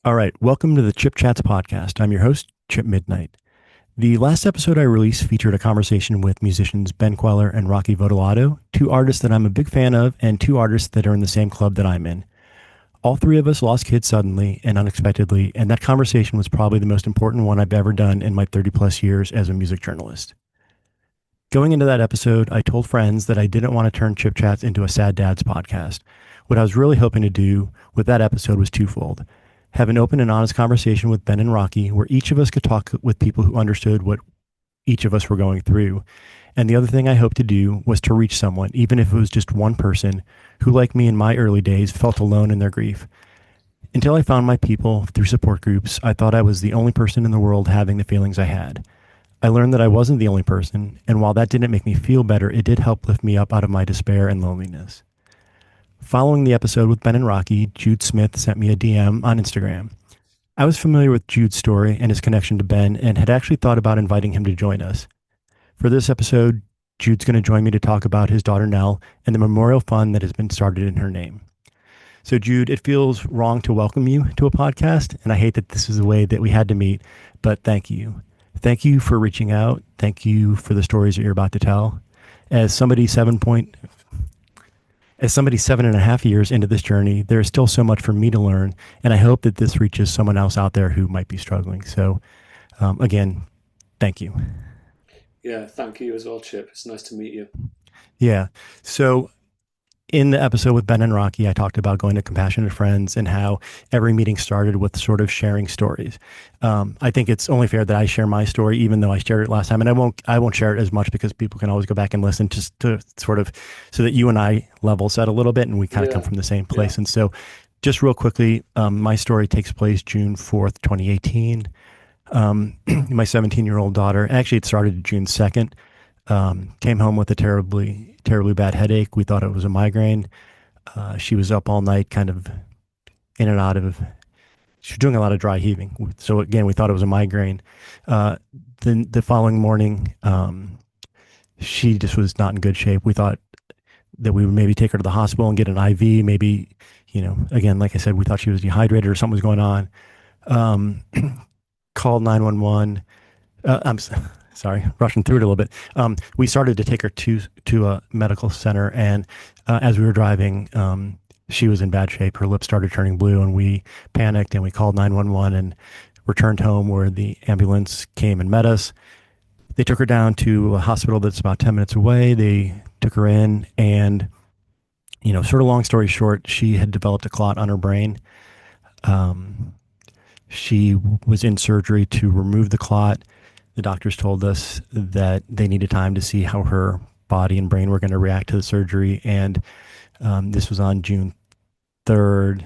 All right, welcome to the Chip Chats podcast. I'm your host, Chip Midnight. The last episode I released featured a conversation with musicians Ben Kweller and Rocky Votolato, two artists that I'm a big fan of and two artists that are in the same club that I'm in. All three of us lost kids suddenly and unexpectedly, and that conversation was probably the most important one I've ever done in my 30 plus years as a music journalist. Going into that episode, I told friends that I didn't want to turn Chip Chats into a Sad Dads podcast. What I was really hoping to do with that episode was twofold: have an open and honest conversation with Ben and Rocky, where each of us could talk with people who understood what each of us were going through. And the other thing I hoped to do was to reach someone, even if it was just one person, who, like me in my early days, felt alone in their grief. Until I found my people through support groups, I thought I was the only person in the world having the feelings I had. I learned that I wasn't the only person, and while that didn't make me feel better, it did help lift me up out of my despair and loneliness. Following the episode with Ben and Rocky, Jude Smith sent me a DM on Instagram. I was familiar with Jude's story and his connection to Ben and had actually thought about inviting him to join us. For this episode, Jude's going to join me to talk about his daughter Nell and the memorial fund that has been started in her name. So Jude, it feels wrong to welcome you to a podcast, and I hate that this is the way that we had to meet, but thank you. Thank you for reaching out. Thank you for the stories that you're about to tell. As somebody 7.5 years into this journey, there is still so much for me to learn, and I hope that this reaches someone else out there who might be struggling. So, again, thank you. Yeah, thank you as well, Chip. It's nice to meet you. Yeah. So, in the episode with Ben and Rocky, I talked about going to Compassionate Friends and how every meeting started with sort of sharing stories. I think it's only fair that I share my story, even though I shared it last time, and I won't share it as much because people can always go back and listen, just to sort of so that you and I level set a little bit and we kind of come from the same place. Yeah. And so, just real quickly, my story takes place June 4th, 2018. My 17-year-old daughter, actually, it started June 2nd. Came home with a terribly bad headache. We thought it was a migraine. She was up all night, kind of in and out of. She was doing a lot of dry heaving. So again, we thought it was a migraine. The following morning, she just was not in good shape. We thought that we would maybe take her to the hospital and get an IV. Maybe, again, like I said, we thought she was dehydrated or something was going on. Called 911. Sorry, rushing through it a little bit. We started to take her to a medical center, and as we were driving, she was in bad shape. Her lips started turning blue, and we panicked and we called 911 and returned home, where the ambulance came and met us. They took her down to a hospital that's about 10 minutes away. They took her in, and sort of long story short, she had developed a clot on her brain. She was in surgery to remove the clot. The doctors told us that they needed time to see how her body and brain were going to react to the surgery. And this was on June 3rd.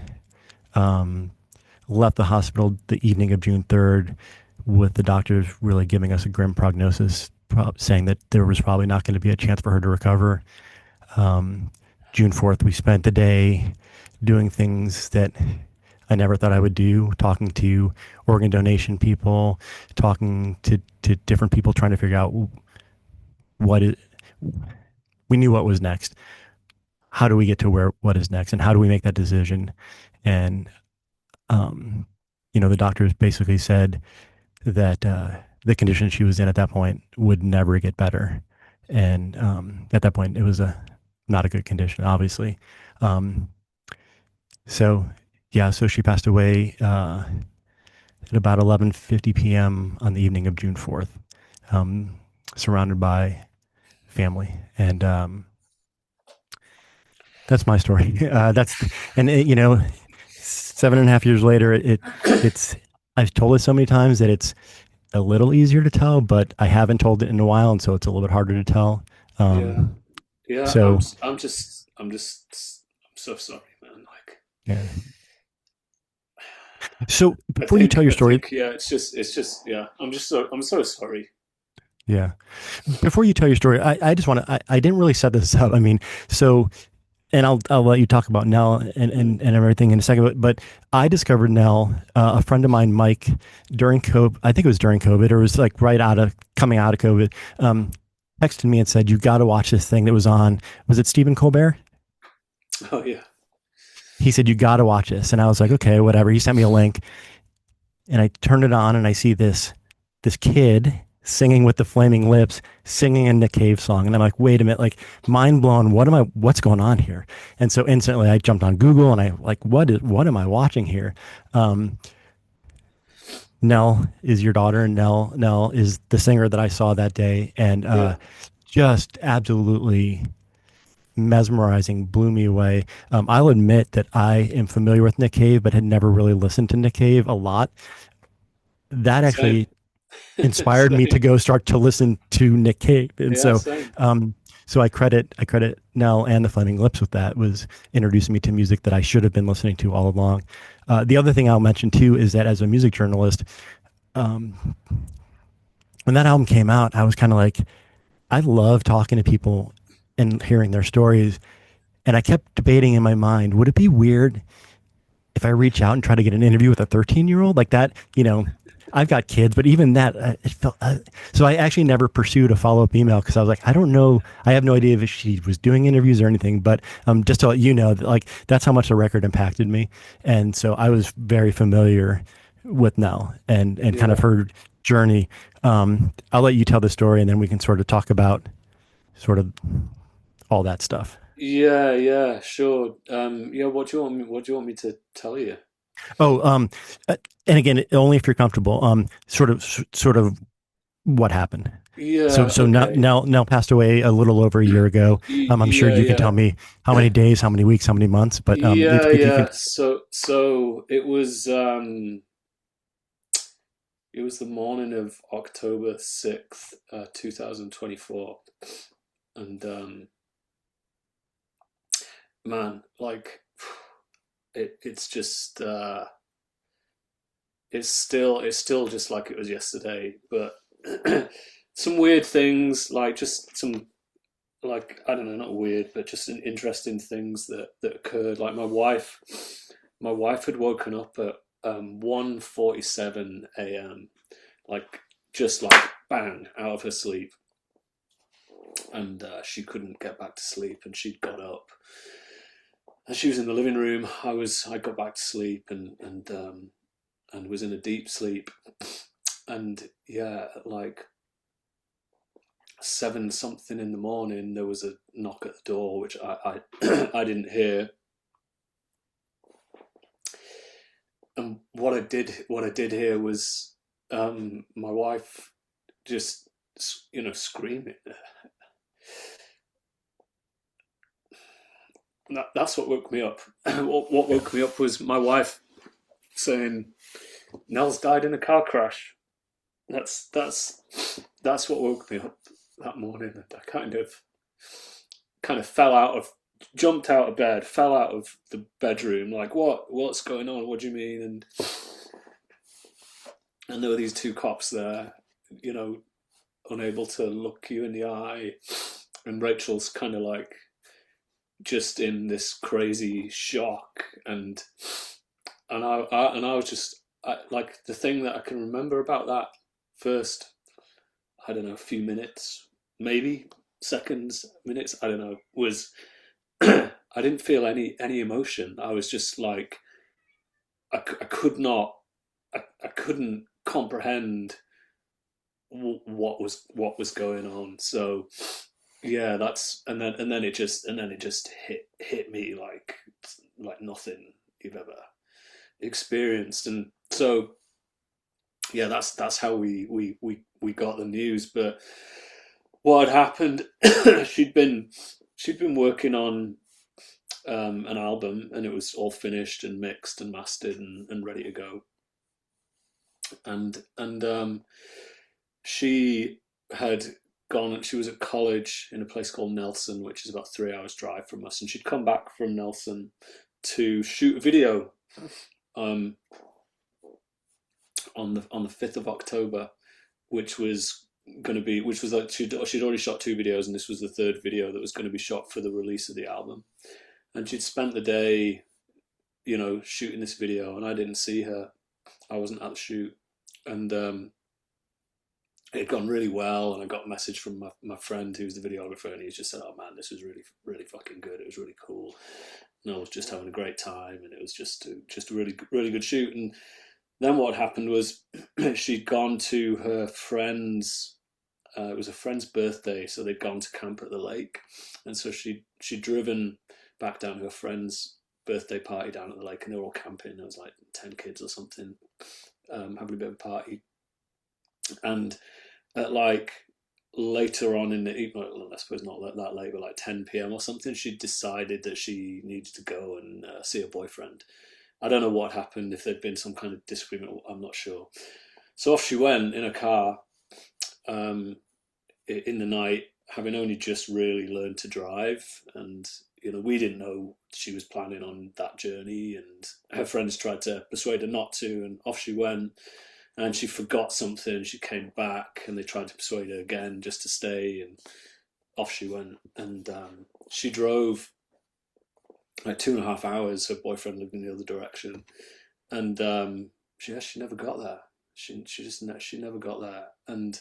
Left the hospital the evening of June 3rd with the doctors really giving us a grim prognosis, saying that there was probably not going to be a chance for her to recover. June 4th, we spent the day doing things that I never thought I would do, talking to organ donation people, talking to different people, trying to figure out we knew what was next. How do we get to what is next, and how do we make that decision? And, the doctors basically said that the condition she was in at that point would never get better. And at that point, it was not a good condition, obviously. So she passed away at about 11:50 p.m. on the evening of June 4th, surrounded by family. And that's my story. 7.5 years later, it's I've told it so many times that it's a little easier to tell, but I haven't told it in a while, and so it's a little bit harder to tell. Yeah. So I'm so sorry, man. Like, yeah. So before you tell your story, it's just, yeah. I'm so sorry. Yeah. Before you tell your story, I just want to, I didn't really set this up. I mean, and I'll let you talk about Nell and everything in a second, but I discovered Nell, a friend of mine, Mike, during COVID. I think it was during COVID, or it was like coming out of COVID, texted me and said, "You got to watch this thing that was on." Was it Stephen Colbert? Oh yeah. He said, "You got to watch this." And I was like, okay, whatever. He sent me a link, and I turn it on and I see this kid singing with the Flaming Lips, singing a Nick Cave song, and I'm like, wait a minute, like mind blown. What's going on here? And so instantly I jumped on Google and I like, what am I watching here? Um, Nell is your daughter, and Nell is the singer that I saw that day, and Yeah. just absolutely mesmerizing, blew me away. I'll admit that I am familiar with Nick Cave, but had never really listened to Nick Cave a lot. That Same. actually inspired me to Same. go start to listen to Nick Cave, and Yeah, so same. I credit Nell and the Flaming Lips with that, was introducing me to music that I should have been listening to all along. The other thing I'll mention too is that as a music journalist, um, when that album came out, I was kind of like, I love talking to people and hearing their stories. And I kept debating in my mind, would it be weird if I reach out and try to get an interview with a 13-year-old like that? I've got kids, but even that, it felt, so I actually never pursued a follow-up email because I was like, I don't know. I have no idea if she was doing interviews or anything, but just to let you know that, like, that's how much the record impacted me. And so I was very familiar with Nell and kind of Yeah. her journey. I'll let you tell the story and then we can sort of talk about sort of all that stuff. Yeah, yeah, sure. Yeah, what do you want me to tell you? Oh, and again, only if you're comfortable. Sort of what happened. So, Yeah, so okay. Nell passed away a little over a year ago. I'm sure Yeah, you can tell yeah. me how many days, how many weeks, how many months. But Yeah, if you can, yeah. So it was the morning of October 6th, 2024. And man, like it's just it's still just like it was yesterday, but some weird things, like just some, like, I don't know, not weird, but just interesting things that occurred. Like my wife had woken up at 1:47 a.m., like just like bang out of her sleep, and she couldn't get back to sleep, and she'd got up, and she was in the living room. I got back to sleep, and was in a deep sleep, and yeah, like seven something in the morning, there was a knock at the door, which I didn't hear. And what I did hear was my wife just, screaming. That's what woke me up. What woke me up was my wife saying, "Nell's died in a car crash." That's what woke me up that morning. And I kind of jumped out of bed, fell out of the bedroom, like, what's going on? What do you mean? And there were these two cops there, you know, unable to look you in the eye, and Rachel's kind of like just in this crazy shock, and I was just, like, the thing that I can remember about that first, I don't know, a few minutes, maybe seconds, minutes, I don't know, was I didn't feel any emotion. I was just like, I could not, I couldn't comprehend what was going on. So yeah, and then it just hit me like nothing you've ever experienced. And so yeah, that's how we got the news. But what had happened, she'd been working on an album, and it was all finished and mixed and mastered and ready to go. And she had gone. She was at college in a place called Nelson, which is about 3 hours drive from us, and she'd come back from Nelson to shoot a video um, on the 5th of October, which was like she'd already shot two videos, and this was the third video that was going to be shot for the release of the album. And she'd spent the day, shooting this video, and I didn't see her. I wasn't at the shoot, and it had gone really well. And I got a message from my friend who's the videographer, and he just said, "Oh man, this was really really fucking good. It was really cool. And I was just having a great time, and it was just a really really good shoot." then what happened was she'd gone to her friend's. It was a friend's birthday, so they'd gone to camp at the lake, and so she'd driven back down to her friend's birthday party down at the lake, and they were all camping. There was like 10 kids or something, having a bit of a party, and at like later on in the evening, well, I suppose not that late, but like 10 p.m. or something, she decided that she needed to go and see her boyfriend. I don't know what happened, if there'd been some kind of disagreement, I'm not sure. So off she went in a car, um, in the night, having only just really learned to drive. And, we didn't know she was planning on that journey. And her friends tried to persuade her not to. And off she went. And she forgot something. She came back and they tried to persuade her again just to stay. And off she went. And she drove like 2.5 hours. Her boyfriend lived in the other direction. And she never got there. She never got there. And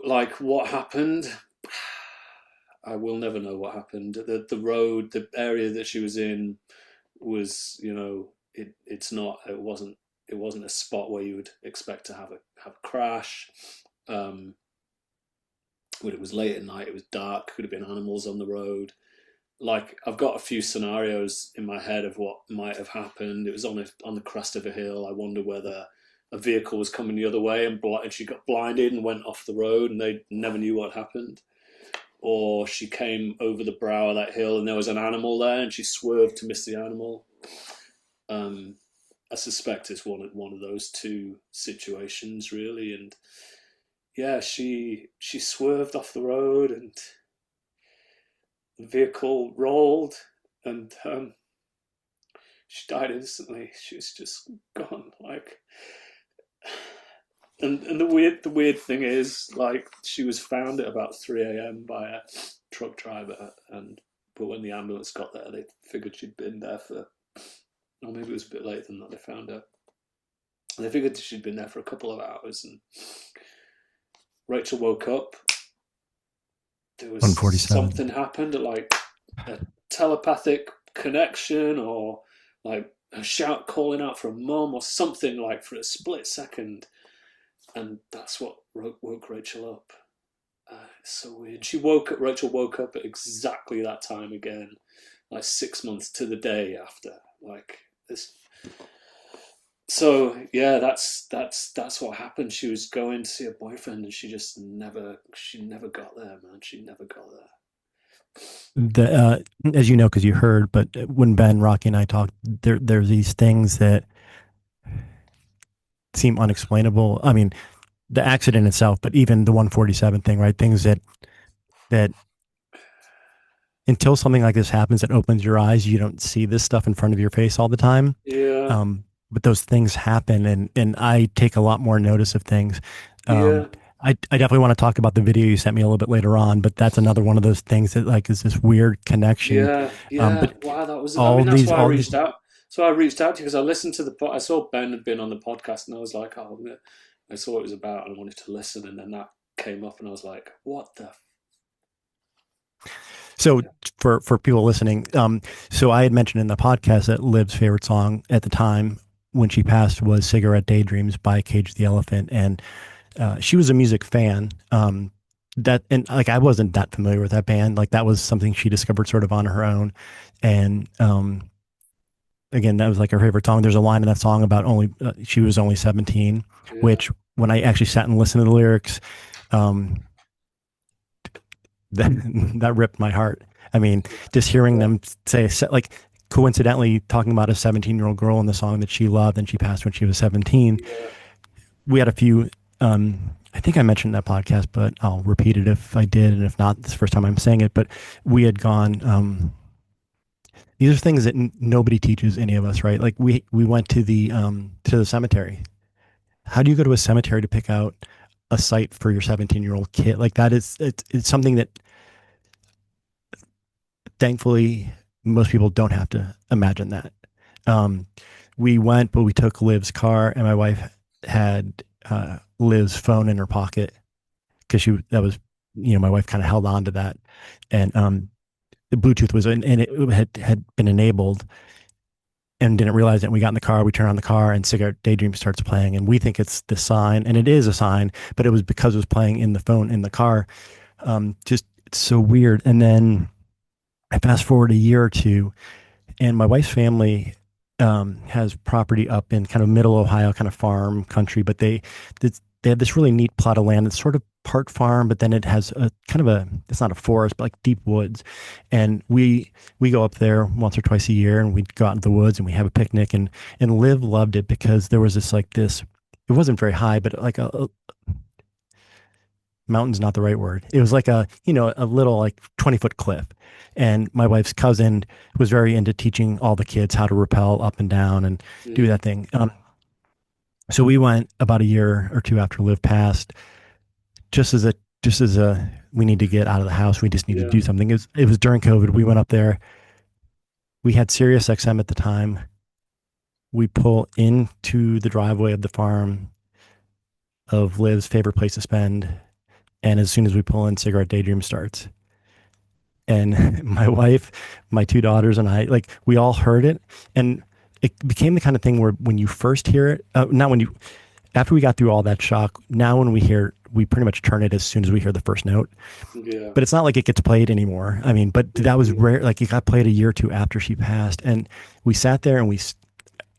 like what happened, I will never know what happened. The road, the area that she was in was, it wasn't a spot where you would expect to have a crash. When it was late at night, it was dark, could have been animals on the road. Like, I've got a few scenarios in my head of what might have happened. It was on the crest of a hill. I wonder whether a vehicle was coming the other way and she got blinded and went off the road and they never knew what happened. Or she came over the brow of that hill and there was an animal there and she swerved to miss the animal. I suspect it's one of those two situations, really. And yeah, she swerved off the road and the vehicle rolled and she died instantly. She was just gone. Like, and the weird thing is, like, she was found at about 3 a.m. by a truck driver, but when the ambulance got there, they figured she'd been there for, or maybe it was a bit later than that. They found her. They figured she'd been there for a couple of hours, and Rachel woke up. There was 147. something happened, like a telepathic connection, or like a shout calling out for a mum, or something, like for a split second, and that's what woke Rachel up. It's so weird. Rachel woke up at exactly that time again, like 6 months to the day after. Like this. So yeah, that's what happened. She was going to see her boyfriend, and she never got there, man. She never got there. As you know, because you heard, but when Ben, Rocky, and I talked, there's these things that seem unexplainable. I mean, the accident itself, but even the 147 thing, right? Things that until something like this happens that opens your eyes, you don't see this stuff in front of your face all the time. Yeah. But those things happen, and I take a lot more notice of things. Yeah. I definitely want to talk about the video you sent me a little bit later on, but that's another one of those things that, like, is this weird connection. Yeah. Yeah. But Wow, that was. I all mean, that's these, why I all these, reached out. So I reached out to you because I listened to I saw Ben had been on the podcast, and I was like, oh, I saw what it was about, and I wanted to listen, and then that came up, and I was like, what the. So for people listening, so I had mentioned in the podcast that Liv's favorite song at the time when she passed was "Cigarette Daydreams" by Cage the Elephant, and she was a music fan. And like, I wasn't that familiar with that band. Like, that was something she discovered sort of on her own, and again, that was like her favorite song. There's a line in that song about she was only 17, Yeah. which when I actually sat and listened to the lyrics, that ripped my heart. I mean, just hearing them say, like, coincidentally talking about a 17-year-old girl in the song that she loved, and she passed when she was 17. Yeah. We had a few, I think I mentioned that podcast, but I'll repeat it if I did. And if not, it's the first time I'm saying it, but we had gone, these are things that nobody teaches any of us, right? Like, we went to the cemetery. How do you go to a cemetery to pick out a site for your 17-year-old kid? Like, that is, it's something that thankfully most people don't have to imagine that. We went, but we took Liv's car, and my wife had Liv's phone in her pocket because my wife kind of held on to that, and the Bluetooth was in, and it had been enabled, and didn't realize it. We got in the car, we turn on the car, and Cigarette Daydream starts playing, and we think it's the sign, and it is a sign, but it was because it was playing in the phone in the car. Just it's so weird. And then I fast forward a year or two, and my wife's family has property up in kind of middle Ohio, kind of farm country, but they have this really neat plot of land. It's sort of part farm, but then it has a kind of a, it's not a forest, but like deep woods. And we go up there once or twice a year, and we go out into the woods and we have a picnic. And Liv loved it because there was this, it wasn't very high, but like a mountain's not the right word. It was like a little like 20-foot cliff. And my wife's cousin was very into teaching all the kids how to rappel up and down and do Mm. that thing. So we went about a year or two after Liv passed, just as a we need to get out of the house. We just need to Yeah. do something. It was during COVID. We went up there. We had Sirius XM at the time. We pull into the driveway of the farm of Liv's favorite place to spend. And as soon as we pull in, Cigarette Daydream starts. And my wife, my two daughters, and I, like, we all heard it. And it became the kind of thing where when you first hear it, not when you, after we got through all that shock, now when we hear it, we pretty much turn it as soon as we hear the first note. Yeah. But it's not like it gets played anymore. I mean, but that was Mm. rare. Like it got played a year or two after she passed. And we sat there and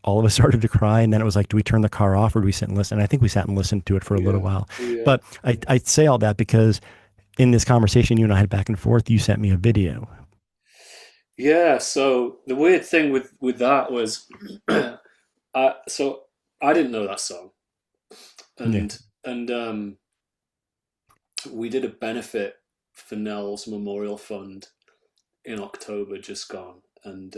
all of us started to cry. And then it was like, do we turn the car off or do we sit and listen? And I think we sat and listened to it for a little Yeah. while. Yeah. But I say all that because in this conversation you and I had back and forth, you sent me a video. Yeah. So the weird thing with that was, so I didn't know that song, Yeah. and we did a benefit for Nell's Memorial Fund in October just gone, and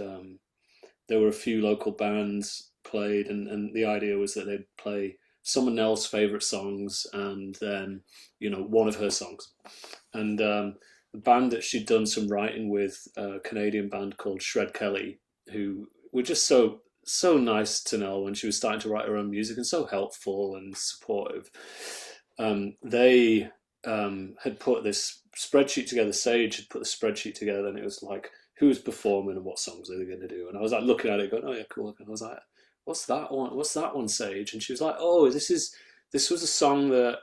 there were a few local bands played, and the idea was that they'd play some of Nell's favorite songs, and then one of her songs, and the band that she'd done some writing with, a Canadian band called Shred Kelly, who were just so nice to Nell when she was starting to write her own music and so helpful and supportive. They had put this spreadsheet together. Sage had put the spreadsheet together, and it was like who was performing and what songs are they going to do. And I was like looking at it, going, "Oh yeah, cool." And I was like, "What's that one? What's that one, Sage?" And she was like, "Oh, this was a song that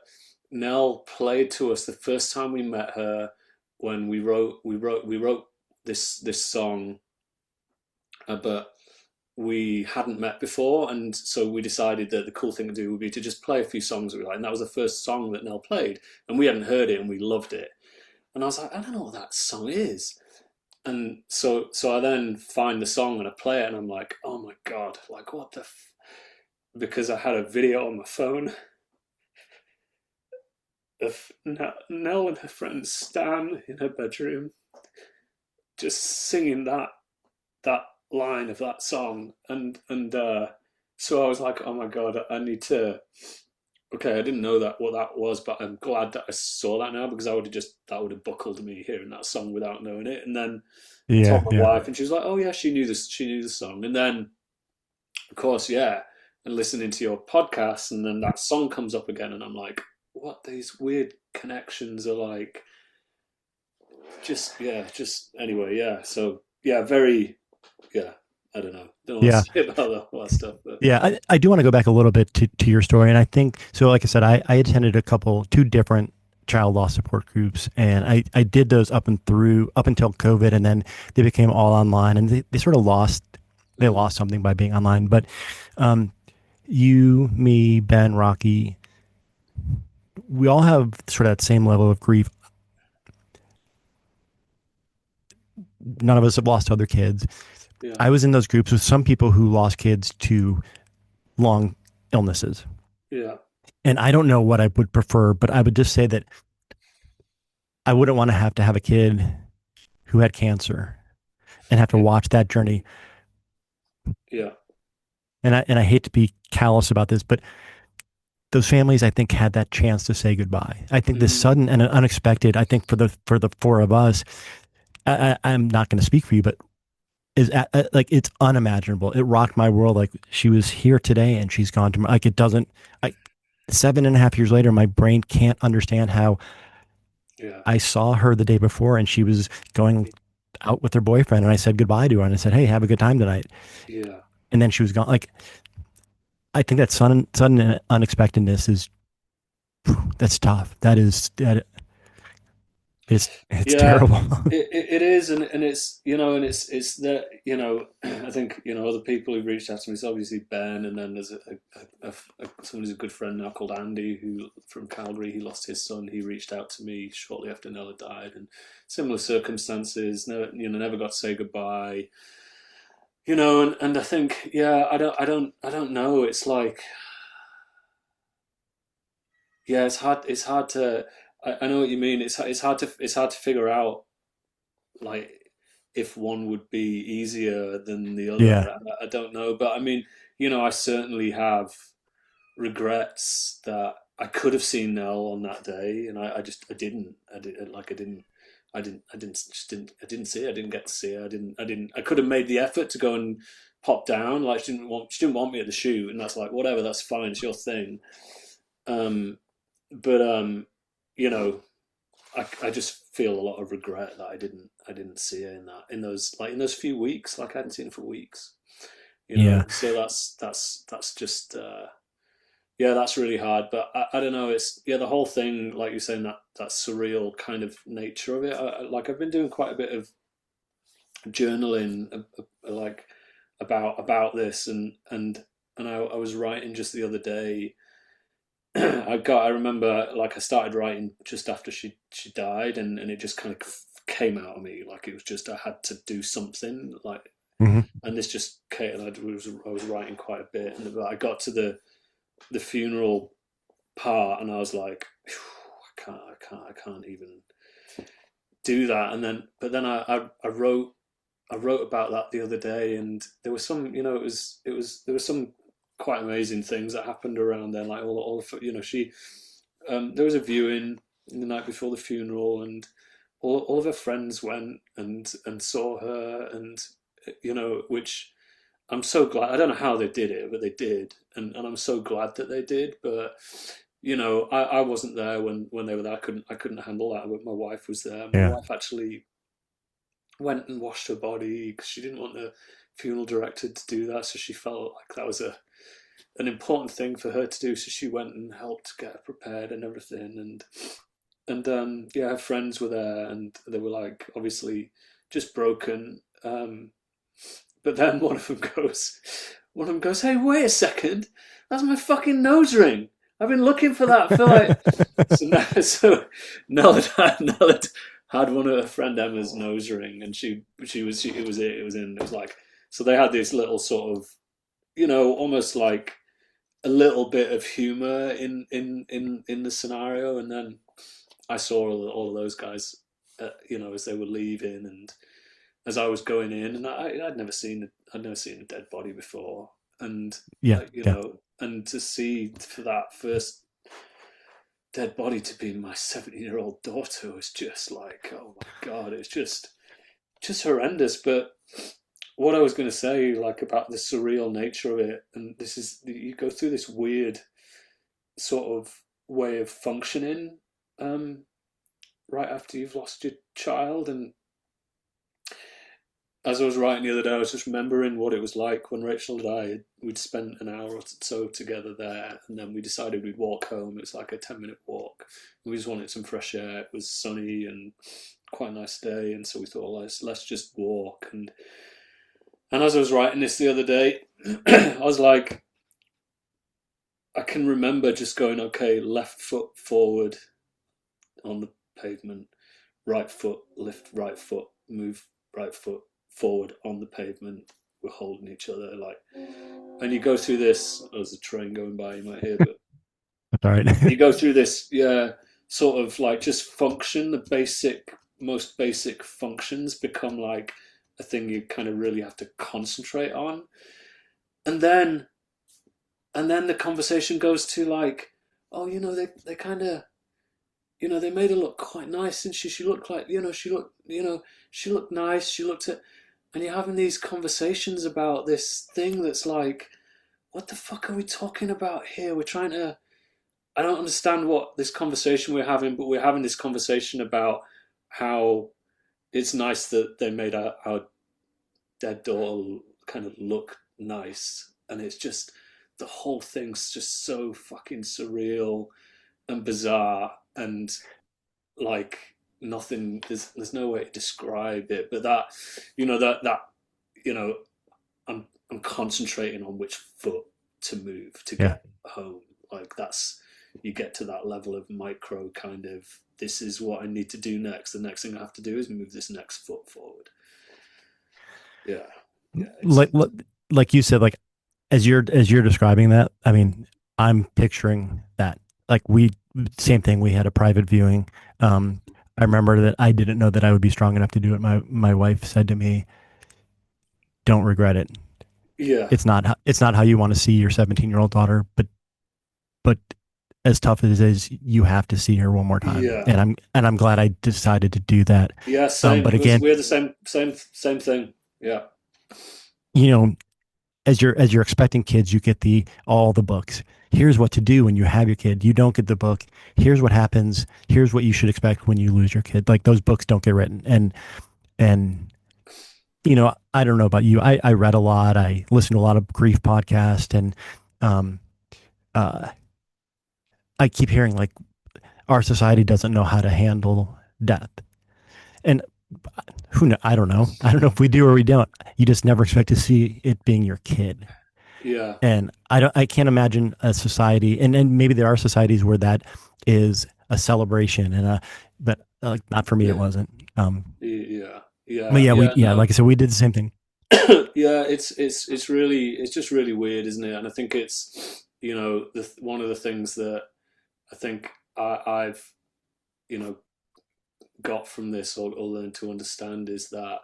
Nell played to us the first time we met her when we wrote this song, but we hadn't met before, and so we decided that the cool thing to do would be to just play a few songs that we like." And that was the first song that Nell played, and we hadn't heard it, and we loved it. And I was like, I don't know what that song is. And so I then find the song and I play it, and I'm like, oh my god, like what the? Because I had a video on my phone of Nell and her friend Stan in her bedroom just singing that line of that song, and so I was like, oh my god, I need to. Okay, I didn't know that what that was, but I'm glad that I saw that now, because I would have just that would have buckled me hearing that song without knowing it. And then I told Yeah. my Yeah. wife, and she was like, "Oh yeah, she knew this. She knew the song." And then, of course, yeah, and listening to your podcast, and then that song comes up again, and I'm like, "What these weird connections are like?" Just yeah, just anyway, yeah. So yeah, very yeah. I don't know. Don't know what to Yeah. say about all that stuff, but Yeah, I do want to go back a little bit to your story. And I think, so like I said, I attended two different child loss support groups. And I did those up until COVID. And then they became all online, and they sort of they mm, lost something by being online. But um, you, me, Ben, Rocky, we all have sort of that same level of grief. None of us have lost other kids. yeah, I was in those groups with some people who lost kids to long illnesses. yeah, And I don't know what I would prefer, but I would just say that I wouldn't want to have a kid who had cancer and have to yeah, watch that journey. yeah. And I hate to be callous about this, but those families, I think, had that chance to say goodbye. I think this Mm, sudden and unexpected, I think for the four of us, I'm not going to speak for you, but like it's unimaginable. It rocked my world. Like she was here today and she's gone tomorrow. Like it doesn't. I 7.5 years later, my brain can't understand how yeah, I saw her the day before and she was going out with her boyfriend, and I said goodbye to her and I said, "Hey, have a good time tonight." yeah. and then she was gone. Like, I think that sudden unexpectedness is that's tough. That it's Yeah, terrible. it is, and it's it's that I think other people who've reached out to me. It's obviously Ben, and then there's someone who's a good friend now called Andy, who from Calgary. He lost his son. He reached out to me shortly after Nell had died, and similar circumstances. Never got to say goodbye. And I think, yeah, I don't know. It's like, yeah, it's hard to. I know what you mean. It's hard to figure out like if one would be easier than the other. Yeah. I don't know, but I mean, I certainly have regrets that I could have seen Nell on that day, and I just I didn't. I did like I didn't see her. I didn't get to see her. I could have made the effort to go and pop down. Like she didn't want me at the shoot, and that's like whatever. That's fine. It's your thing. Um, but you know, I just feel a lot of regret that I didn't see her in those few weeks. Like I hadn't seen her for weeks. Yeah. So that's just yeah, that's really hard. But I don't know. It's yeah, the whole thing, like you're saying, that surreal kind of nature of it. Like I've been doing quite a bit of journaling, like about this, and I was writing just the other day. I remember like I started writing just after she died, and it just kind of came out of me like it was just I had to do something like, Hmm. and this just came, and I was writing quite a bit, and I got to the funeral part, and I was like, I can't even do that. But then I wrote about that the other day, and there was some, there was some quite amazing things that happened around then, like she, there was a viewing the night before the funeral, and all of her friends went and saw her, and which I'm so glad. I don't know how they did it, but they did, and I'm so glad that they did. But I wasn't there when they were there. I couldn't handle that. But my wife was there. My Yeah. wife actually went and washed her body because she didn't want the funeral director to do that. So she felt like that was an important thing for her to do. So she went and helped get her prepared and everything. And yeah, her friends were there, and they were like obviously just broken. But then one of them goes, "Hey, wait a second, that's my fucking nose ring. I've been looking for that for like." So Nell had one of her friend Emma's nose ring, and it was like, so they had this little sort of, almost like a little bit of humor in the scenario, and then I saw all of those guys, as they were leaving, and as I was going in, and I'd never seen a dead body before, and Yeah. Yeah. and to see for that first dead body to be my 17-year-old daughter was just like, oh my god, it's just horrendous. But what I was going to say, like about the surreal nature of it, and this is you go through this weird sort of way of functioning, um, right after you've lost your child, and as I was writing the other day, I was just remembering what it was like when Rachel died. We'd spent an hour or so together there, and then we decided we'd walk home. It was like a 10-minute walk. We just wanted some fresh air. It was sunny and quite a nice day, and so we thought, let's just walk. And as I was writing this the other day, I was like, I can remember just going, okay, left foot forward on the pavement, right foot, lift right foot, move right foot forward on the pavement. We're holding each other, like, and you go through this. Oh, there's a train going by, you might hear, but That's all right. you go through this, yeah, sort of like just function. Most basic functions become like a thing you kind of really have to concentrate on, and then the conversation goes to like, oh, they kind of, they made her look quite nice, and she looked like, she looked nice. She looked at, and you're having these conversations about this thing that's like, what the fuck are we talking about here? We're trying to. I don't understand what this conversation we're having, but we're having this conversation about how it's nice that they made our dead daughter kind of look nice, and it's just the whole thing's just so fucking surreal and bizarre, and like nothing. There's no way to describe it, but that that you know I'm concentrating on which foot to move to Yeah. get home. Like that's you get to that level of micro kind of, this is what I need to do next. The next thing I have to do is move this next foot forward. Yeah, yeah, Like, like you said, like as you're describing that, I mean, I'm picturing that. Like same thing. We had a private viewing. I remember that I didn't know that I would be strong enough to do it. My wife said to me, "Don't regret it. yeah, It's not how you want to see your 17-year-old daughter, but as tough as it is, you have to see her one more time." yeah, And I'm glad I decided to do that. yeah. Same. But again, We had the same thing. Yeah, you know, as you're expecting kids, you get all the books. Here's what to do when you have your kid. You don't get the book. Here's what happens. Here's what you should expect when you lose your kid. Like those books don't get written. And I don't know about you. I read a lot. I listened to a lot of grief podcasts, and um, uh, I keep hearing like our society doesn't know how to handle death. And who know? I don't know. I don't know if we do or we don't. You just never expect to see it being your kid. yeah, And I can't imagine a society, and maybe there are societies where that is a celebration but not for me, it yeah, wasn't. yeah, But yeah, yeah, yeah. No, like I said, we did the same thing. yeah. It's just really weird, isn't it? And I think it's one of the things that I think I've you know got from this, or learned to understand, is that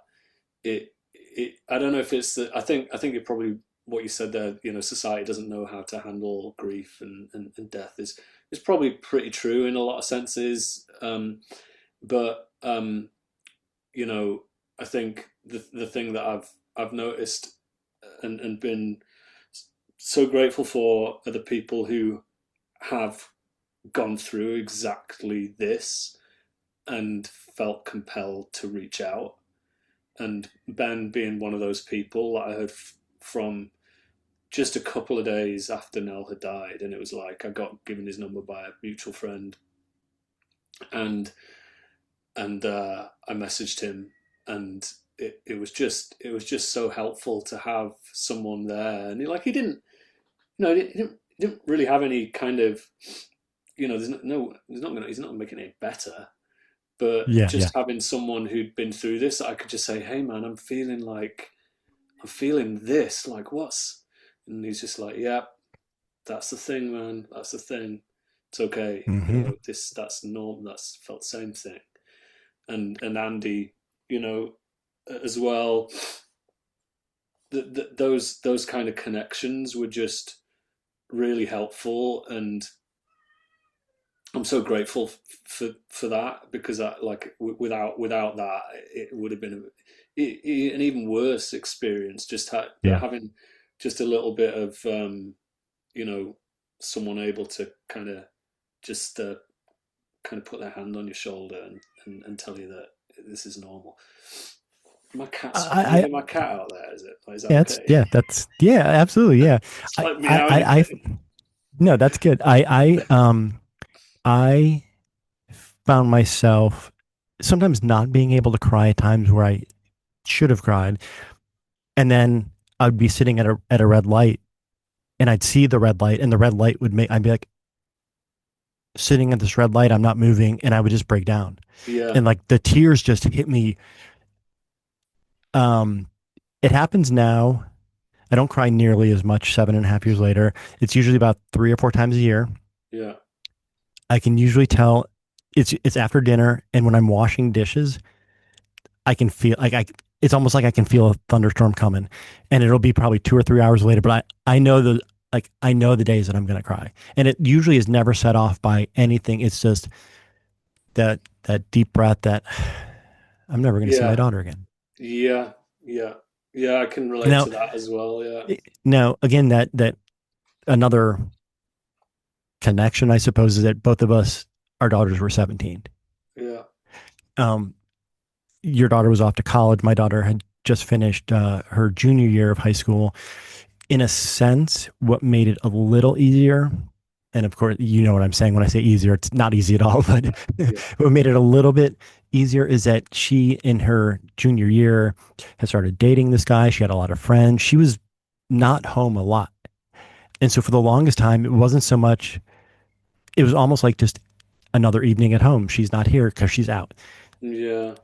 I don't know if it's the I think it probably, what you said there, society doesn't know how to handle grief and death, is probably pretty true in a lot of senses. But you know I think the thing that I've noticed and been so grateful for are the people who have gone through exactly this and felt compelled to reach out. And Ben being one of those people that I heard from just a couple of days after Nell had died, and it was like I got given his number by a mutual friend, and I messaged him, and it was just so helpful to have someone there, and he didn't, he didn't really have any kind of, there's no he's not making it better, but Yeah, yeah. just having someone who'd been through this, I could just say, hey man, I'm feeling this, like what's, and he's just like, yeah, that's the thing, man, that's the thing, it's okay, Hmm. that's norm, that's felt the same thing. And Andy, you know, as well, those kind of connections were just really helpful, and I'm so grateful for that, because without that, it would have been an even worse experience. Just Yeah. having just a little bit of you know someone able to just kind of put their hand on your shoulder and tell you that this is normal. My cat's. Can you I hear my cat out there? Is that Yeah, okay? that's yeah, absolutely. Yeah. It's I, like I, meowing a I, I bit. no, that's good. I found myself sometimes not being able to cry at times where I should have cried. And then I'd be sitting at a red light, and I'd see the red light, and the red light I'd be like sitting at this red light, I'm not moving, and I would just break down. Yeah, And like the tears just hit me. Um, it happens now. I don't cry nearly as much 7.5 years later. It's usually about 3 or 4 times a year. yeah, I can usually tell it's after dinner, and when I'm washing dishes, I can feel like it's almost like I can feel a thunderstorm coming, and it'll be probably 2 or 3 hours later. But I know I know the days that I'm gonna cry, and it usually is never set off by anything. It's just that deep breath that I'm never gonna see my yeah, daughter again. yeah, yeah, yeah. I can relate Now, to that as well. Yeah, now again, that another connection, I suppose, is that both of us, our daughters were 17. yeah, Um, your daughter was off to college. My daughter had just finished her junior year of high school, In a sense, what made it a little easier, and of course, you know what I'm saying when I say easier, it's not easy at all, but Yeah. what made it a little bit easier is that she, in her junior year, had started dating this guy. She had a lot of friends. She was not home a lot. And so for the longest time, it wasn't so much, it was almost like just another evening at home. She's not here because she's out. Yeah.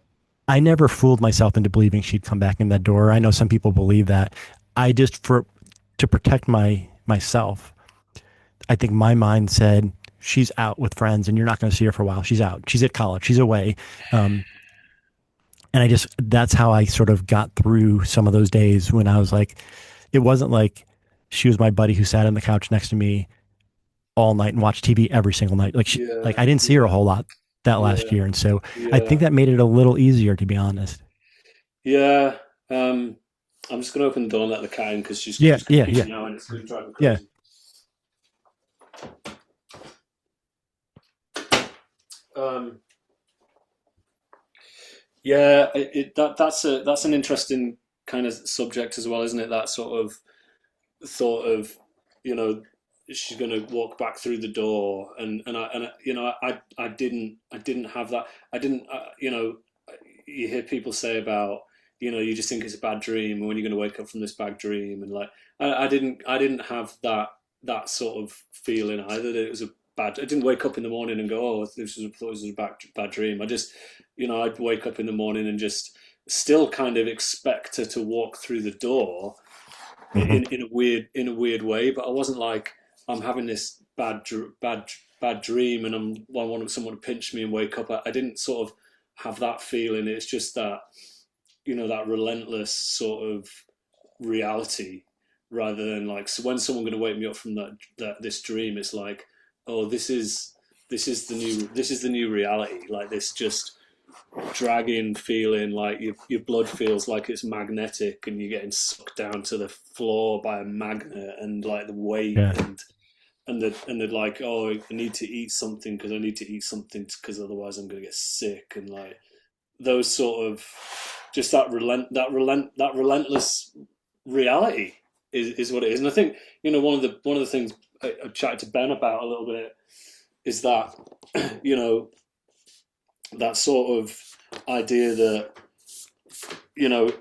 I never fooled myself into believing she'd come back in that door. I know some people believe that. I just, for to protect myself, I think my mind said she's out with friends and you're not going to see her for a while. She's out. She's at college. She's away. Um, and I just, that's how I sort of got through some of those days when I was like, it wasn't like she was my buddy who sat on the couch next to me all night and watched TV every single night. Like Yeah. I didn't see her a Yeah. whole lot that last Yeah. year. And so I think Yeah. that made it a little easier, to be honest. Yeah. I'm just gonna open the door and let the cat in because Yeah. she's gonna Yeah. keep Yeah. meowing. It's gonna drive her Yeah. crazy. Um, yeah, that's an interesting kind of subject as well, isn't it? That sort of thought of, you know, she's going to walk back through the door, I didn't have that. I didn't, you know, you hear people say about, you know, you just think it's a bad dream, and when you're going to wake up from this bad dream, and like, I didn't have that sort of feeling either. That it was a bad. I didn't wake up in the morning and go, oh, thought this was a bad dream. I just, you know, I'd wake up in the morning and just still kind of expect her to walk through the door Hmm. in a weird way, but I wasn't like I'm having this bad dream and I want someone to pinch me and wake up. I didn't sort of have that feeling. It's just that, you know, that relentless sort of reality, rather than like, so when someone going to wake me up from that this dream, it's like, oh, this is the new reality, like this just dragging feeling, like your blood feels like it's magnetic and you're getting sucked down to the floor by a magnet, and like the weight, Yeah. and the like, oh, I need to eat something because I need to eat something because otherwise I'm going to get sick, and like those sort of, just that relentless reality is what it is. And I think, you know, one of the things I chatted to Ben about a little bit is that, you know, that sort of idea that, you know,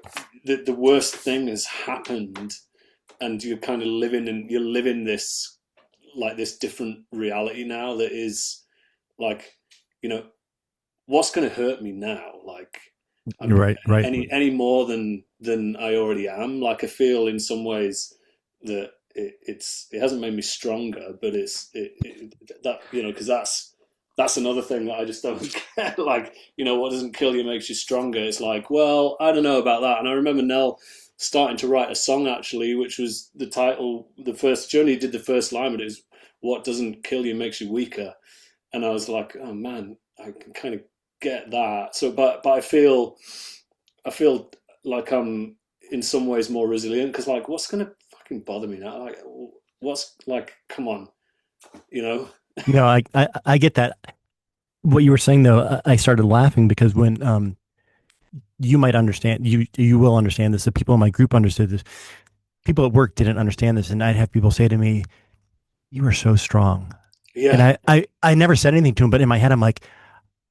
the worst thing has happened, and you're kind of you're living this, like this different reality now that is like, you know, what's going to hurt me now, like I'm Right. Right. any more than I already am. Like I feel in some ways that it hasn't made me stronger, but that, you know, because that's another thing that I just don't get. Like, you know, what doesn't kill you makes you stronger. It's like, well, I don't know about that. And I remember Nell starting to write a song actually, which was the title, the first, she only did the first line, but it was, what doesn't kill you makes you weaker. And I was like, oh man, I can kind of get that. So, but I feel like I'm in some ways more resilient, because like, what's gonna fucking bother me now? Like, what's like, come on, you know? No, I get that. What you were saying though, I started laughing because when you might understand, you will understand this. The people in my group understood this. People at work didn't understand this, and I'd have people say to me, "You are so strong," and Yeah, I never said anything to him, but in my head, I'm like,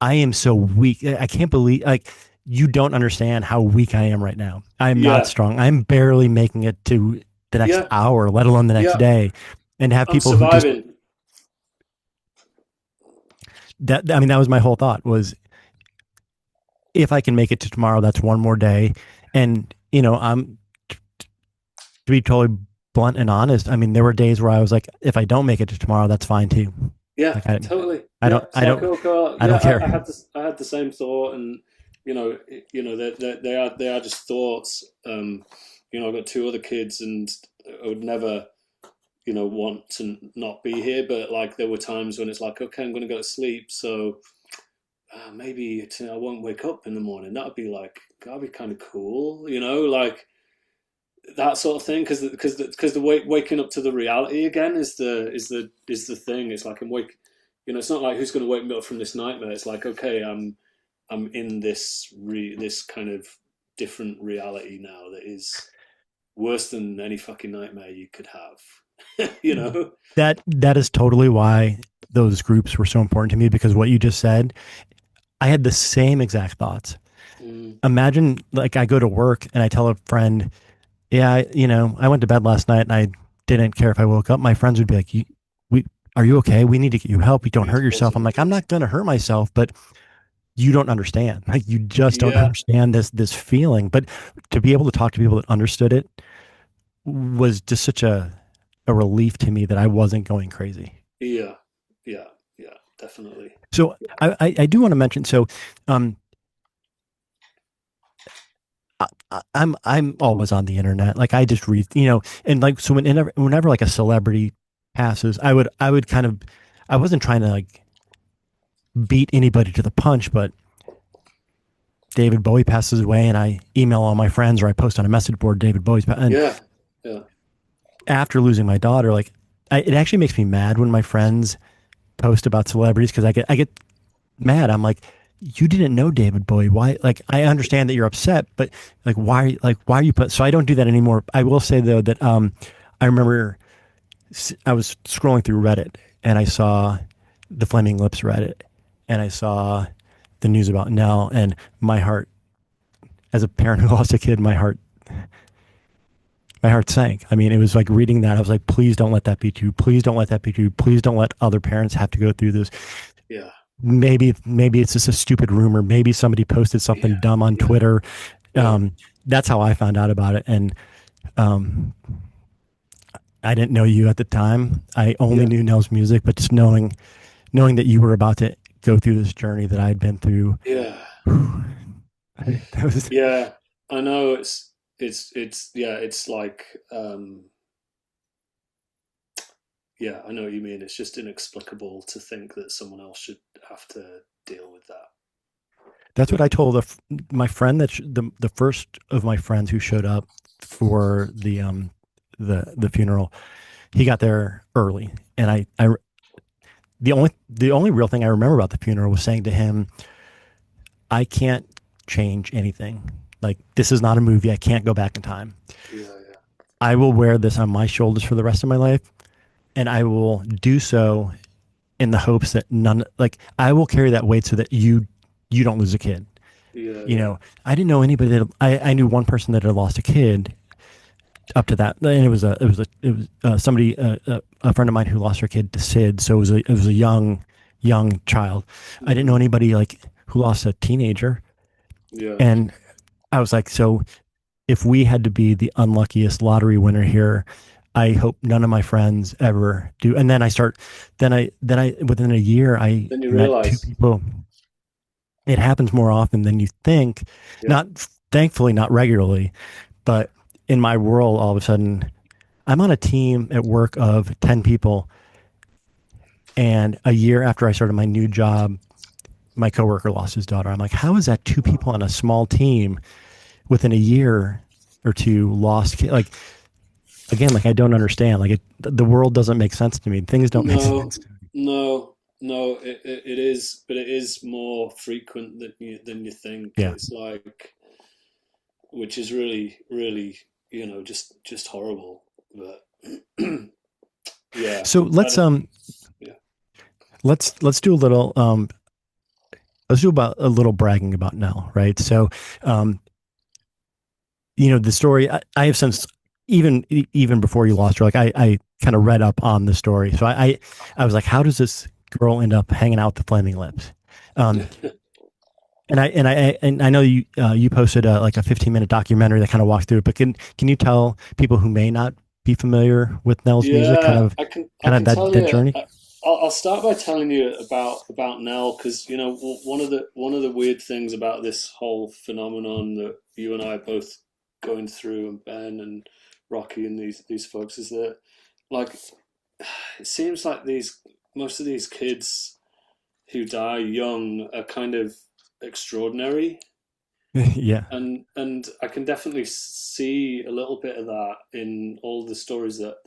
I am so weak. I can't believe like you don't understand how weak I am right now. I am not yeah, strong. I'm barely making it to the next yeah, hour, let alone the next yeah. day. And to have I'm people who just surviving. that, I mean, that was my whole thought was if I can make it to tomorrow, that's one more day. And, you know, I'm to be totally blunt and honest. I mean, there were days where I was like, if I don't make it to tomorrow, that's fine too. Yeah, Like I, totally. I Yeah, don't, it's I like, don't, oh god, I yeah. don't care. I had the same thought, and you know, they are just thoughts. You know, I've got two other kids, and I would never, you know, want to not be here. But like, there were times when it's like, okay, I'm going to go to sleep, so maybe I won't wake up in the morning. That'd be kind of cool, you know, like that sort of thing. Because the waking up to the reality again is the thing. It's like, you know, it's not like who's going to wake me up from this nightmare. It's like, okay, I'm in this kind of different reality now that is. worse than any fucking nightmare you could have. You know? That is totally why those groups were so important to me, because what you just said, I had the same exact thoughts. Mm, Imagine like I go to work and I tell a friend, yeah, I went to bed last night and I didn't care if I woke up. My friends would be like, we, are you okay? We need to get you help. You don't need hurt to go yourself. to I'm the like, I'm not going to hurt myself, but you don't understand. Like you just don't Yeah, understand this feeling. But to be able to talk to people that understood it was just such a relief to me that I wasn't going crazy. yeah, yeah, yeah, definitely. So I do want to mention, so um, I'm always on the internet. Like I just read, and like so whenever like a celebrity passes, I would kind of, I wasn't trying to like beat anybody to the punch, but David Bowie passes away, and I email all my friends or I post on a message board David Bowie's, and Yeah, yeah, after losing my daughter, like it actually makes me mad when my friends post about celebrities, because I get mad. I'm like, you didn't know David Bowie. Why? Like, I understand that you're upset, but why are you put? So I don't do that anymore. I will say though that I remember I was scrolling through Reddit and I saw the Flaming Lips Reddit, and I saw the news about Nell, and my heart, as a parent who lost a kid, my heart sank. I mean, it was like reading that. I was like, please don't let that be true. Please don't let that be true. Please don't let other parents have to go through this. yeah, Maybe it's just a stupid rumor. Maybe somebody posted something yeah, dumb on yeah, Twitter. yeah, That's how I found out about it. And um, I didn't know you at the time. I only yeah, knew Nell's music, but just knowing that you were about to go through this journey that I'd been through, yeah, that was yeah. I know yeah, it's like yeah, I know what you mean. It's just inexplicable to think that someone else should have to deal with that. that's what I told my friend the first of my friends who showed up for the funeral. He got there early, and I the only real thing I remember about the funeral was saying to him, I can't change anything. Like, this is not a movie. I can't go back in time. Yeah, I will wear this on my shoulders for the rest of my life, and I will do so in the hopes that I will carry that weight so that you don't lose a kid. yeah, You yeah, know, I didn't know anybody that I knew one person that had lost a kid up to that, and it was somebody, a friend of mine who lost her kid to SID. So it was a young child. I didn't know mm, anybody like who lost a teenager, yeah, and I was like, so if we had to be the unluckiest lottery winner here, I hope none of my friends ever do. And then I within a year I Then you met two realize, people. It happens more often than you think. yeah, Not Thankfully, not regularly, but in my world, all of a sudden, I'm on a team at work of 10 people. And a year after I started my new job, my coworker lost his daughter. I'm like, how is that two wow, people on a small team within a year or two lost? Like, again, like I don't understand. Like the world doesn't make sense to me. Things don't make no, sense to me. no, no, it is, but it is more frequent than you think. Yeah. It's like, which is really, really, just horrible. But yeah, So that is, yeah, let's do a little let's do about a little bragging about Nell, right? So um the story I have since, even before you lost her, like I kind of read up on the story. So I was like, how does this girl end up hanging out with the Flaming Lips? Um and I know you posted like a 15-minute documentary that kind of walks through it, but can you tell people who may not be familiar with Nell's music kind yeah. of I can tell that you. journey? I'll start by telling you about Nell, because one of the weird things about this whole phenomenon that you and I are both going through, and Ben and Rocky and these folks, is that, like, it seems like these most of these kids who die young are kind of extraordinary, Yeah. and I can definitely see a little bit of that in all the stories that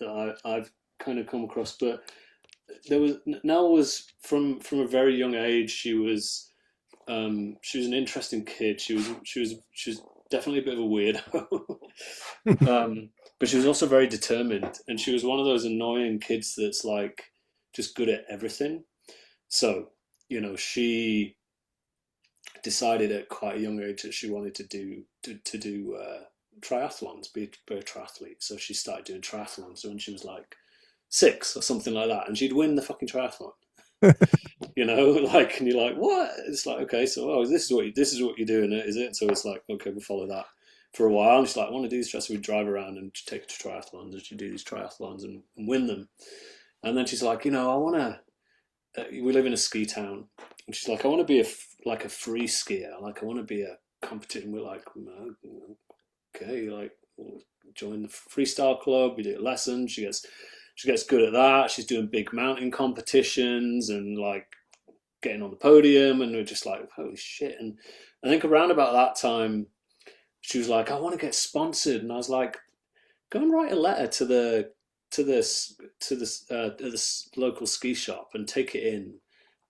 I've kind of come across. But there was Nell was from a very young age. She was an interesting kid. She was definitely a bit of a weirdo. but she was also very determined, and she was one of those annoying kids that's like just good at everything. So, she decided at quite a young age that she wanted to do triathlons, be a triathlete. So she started doing triathlons when she was like 6 or something like that, and she'd win the fucking triathlon. Like, and you're like, what? It's like, okay, so this is what you're doing, is it? So it's like, okay, we'll follow that for a while. And she's like, I want to do this. So we drive around and take her to triathlons, and she do these triathlons and win them. And then she's like, I want to. We live in a ski town, and she's like, I want to be like a free skier. Like, I want to be a competition. We're like, okay, like, we'll join the freestyle club. We do lessons. She gets good at that. She's doing big mountain competitions and like getting on the podium, and we're just like, holy shit. And I think around about that time, she was like, I want to get sponsored. And I was like, go and write a letter to this local ski shop and take it in,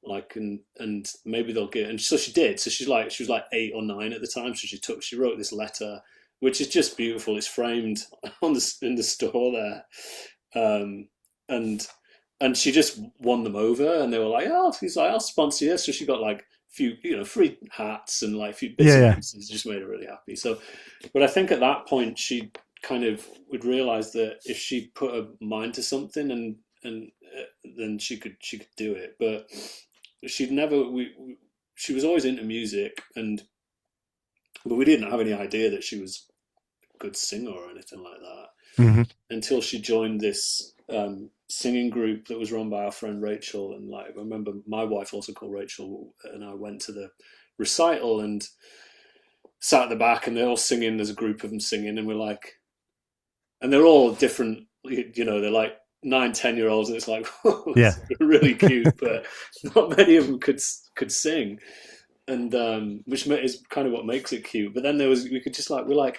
like, and maybe they'll get. And so she did. So she was like 8 or 9 at the time. So she wrote this letter, which is just beautiful. It's framed in the store there. Um, and and she just won them over, and they were like, "Oh," he's like, "I'll sponsor you." So she got like a few, free hats and like a few bits Yeah, and yeah. pieces. Just made her really happy. So, but I think at that point she kind of would realize that if she put her mind to something, then she could do it. But she'd never she was always into music, but we didn't have any idea that she was a good singer or anything like that Hmm. until she joined this singing group that was run by our friend Rachel. And like, I remember my wife, also called Rachel, and I went to the recital and sat at the back, and they're all singing. There's a group of them singing, and we're like, and they're all different. They're like 9, 10 year olds, and it's like, whoa, Yeah. it's really cute, but not many of them could sing, and which is kind of what makes it cute. But then we could just like, we're like,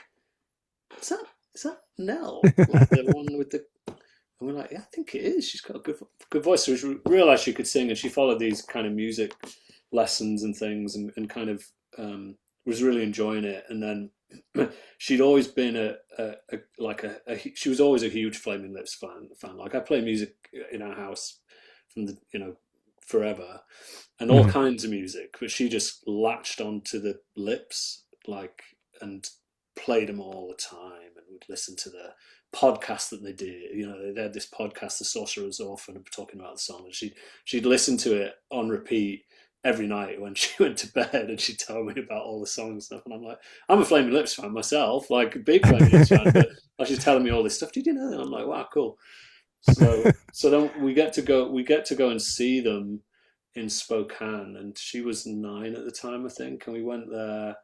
is that Nell, like the one with the. And we're like, yeah, I think it is. She's got a good voice. So we realized she could sing, and she followed these kind of music lessons and things, and kind of was really enjoying it. And then she'd always been she was always a huge Flaming Lips fan. Like, I play music in our house from the forever, and all Hmm. kinds of music, but she just latched onto the Lips, like, and played them all the time, and would listen to the podcast that they did. They had this podcast, The Sorcerer's Orphan, and talking about the song, and she'd listen to it on repeat every night when she went to bed, and she'd tell me about all the songs and stuff. And I'm like, I'm a Flaming Lips fan myself, like a big Flaming Lips fan, but like, she's telling me all this stuff. Did you know that? And I'm like, wow, cool. So then we get to go and see them in Spokane, and she was 9 at the time, I think, and we went there.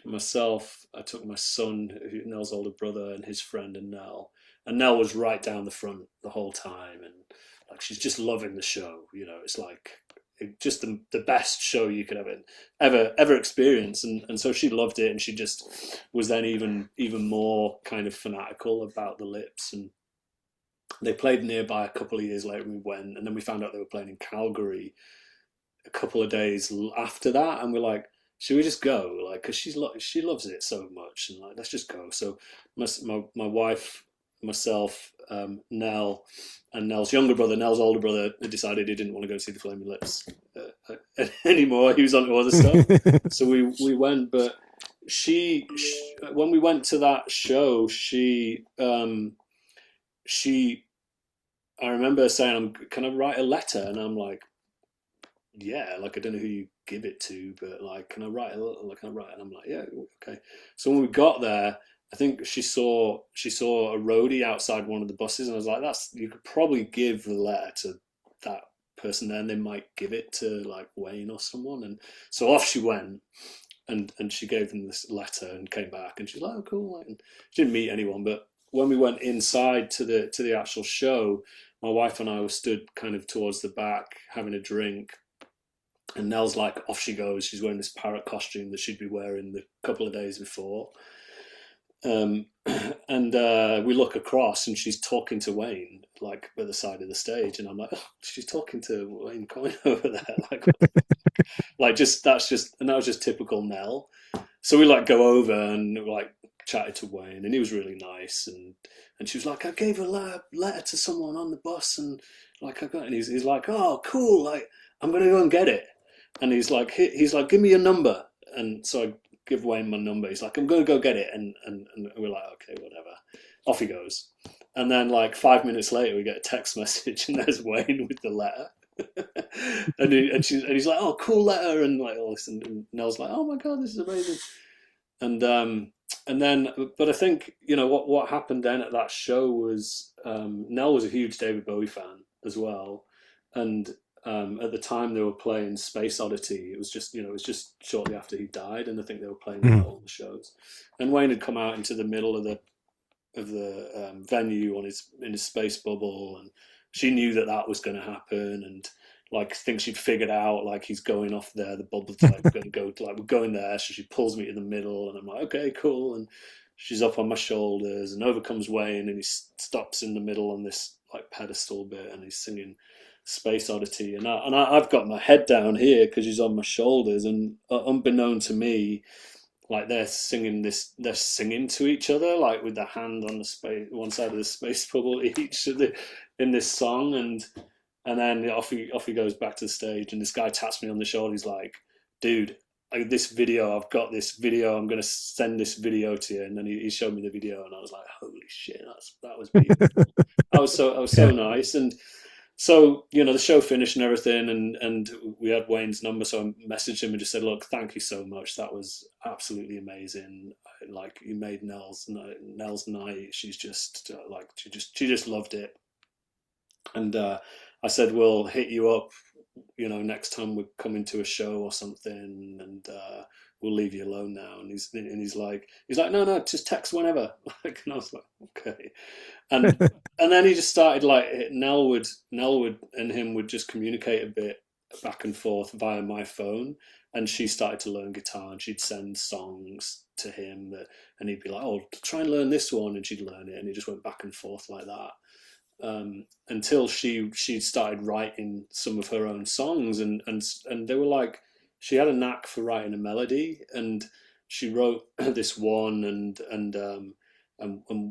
Myself, I took my son, Nell's older brother, and his friend, and Nell was right down the front the whole time, and like, she's just loving the show. It's like just the best show you could ever experience, and so she loved it, and she just was then even more kind of fanatical about the Lips. And they played nearby a couple of years later. We went, and then we found out they were playing in Calgary a couple of days after that, and we're like, should we just go? Like, because she loves it so much, and like, let's just go. So my wife, myself, Nell, and Nell's younger brother, Nell's older brother, decided he didn't want to go see the Flaming Lips anymore. He was on to other stuff, so we went. But when we went to that show, she I remember saying, "Can I write a letter?" And I'm like, yeah, like, I don't know who you give it to, but like, can I write a little? Like, can I write? And I'm like, yeah, okay. So when we got there, I think she saw a roadie outside one of the buses, and I was like, you could probably give the letter to that person there, and they might give it to like Wayne or someone. And so off she went, and she gave them this letter and came back, and she's like, oh, cool. Like, and she didn't meet anyone, but when we went inside to the actual show, my wife and I were stood kind of towards the back having a drink, and Nell's like, off she goes. She's wearing this parrot costume that she'd be wearing the couple of days before. Um, and we look across, and she's talking to Wayne, like, by the side of the stage. And I'm like, oh, she's talking to Wayne Coyne over there. Like, like, and that was just typical Nell. So we like go over, and we're like, chatted to Wayne, and he was really nice, and she was like, I gave a letter to someone on the bus, and like I got, and he's like, oh cool, like I'm gonna go and get it, and he's like, give me your number, and so I give Wayne my number. He's like, I'm gonna go get it, and we're like, okay, whatever. Off he goes, and then like 5 minutes later, we get a text message, and there's Wayne with the letter. and he's like, oh, cool letter, and like all this, and Nell's like, oh my god, this is amazing, and then, but I think what happened then at that show was Nell was a huge David Bowie fan as well, and at the time they were playing Space Oddity. It was just shortly after he died, and I think they were playing that on the shows. And Wayne had come out into the middle of the venue in his space bubble, and she knew that was going to happen, and like thinks she'd figured out like he's going off there, the bubble's like going to go, like we're going there, so she pulls me to the middle, and I'm like, okay, cool, and she's up on my shoulders, and over comes Wayne, and he stops in the middle on this like pedestal bit, and he's singing Space Oddity, and I've got my head down here because he's on my shoulders, and unbeknown to me, like they're singing to each other, like with their hand on the space, one side of the space bubble each in this song, and then off he goes back to the stage, and this guy taps me on the shoulder. He's like, dude, I've got this video, I'm going to send this video to you. And then he showed me the video, and I was like, holy shit, that was beautiful. I was so nice. And so, the show finished and everything, and we had Wayne's number, so I messaged him and just said, look, thank you so much. That was absolutely amazing. Like, you made Nell's night. She's just, she just loved it. And I said, we'll hit you up, next time we're coming to a show or something, and we'll leave you alone now. And he's like, no, just text whenever. Like, and I was like, okay. And then he just started like Nell would and him would just communicate a bit back and forth via my phone, and she started to learn guitar, and she'd send songs to him and he'd be like, oh, try and learn this one, and she'd learn it, and he just went back and forth like that. Until she started writing some of her own songs, and they were like, she had a knack for writing a melody, and she wrote this one, and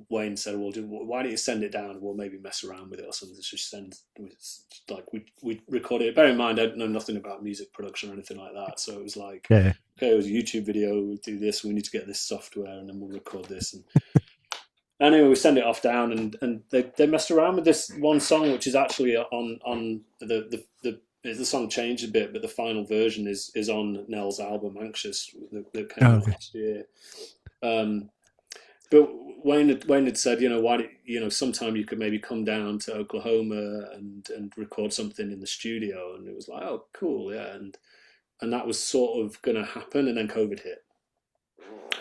Wayne said, well, why don't you send it down, and we'll maybe mess around with it or something. So we recorded it. Bear in mind, I know nothing about music production or anything like that, so it was like, okay, it was a YouTube video, we'll do this, we need to get this software, and then we'll record this. And anyway, we send it off down, and they messed around with this one song, which is actually on the song changed a bit, but the final version is on Nell's album Anxious that came out last year. But Wayne had said, why sometime you could maybe come down to Oklahoma and record something in the studio, and it was like, oh, cool, yeah, and that was sort of going to happen, and then COVID hit,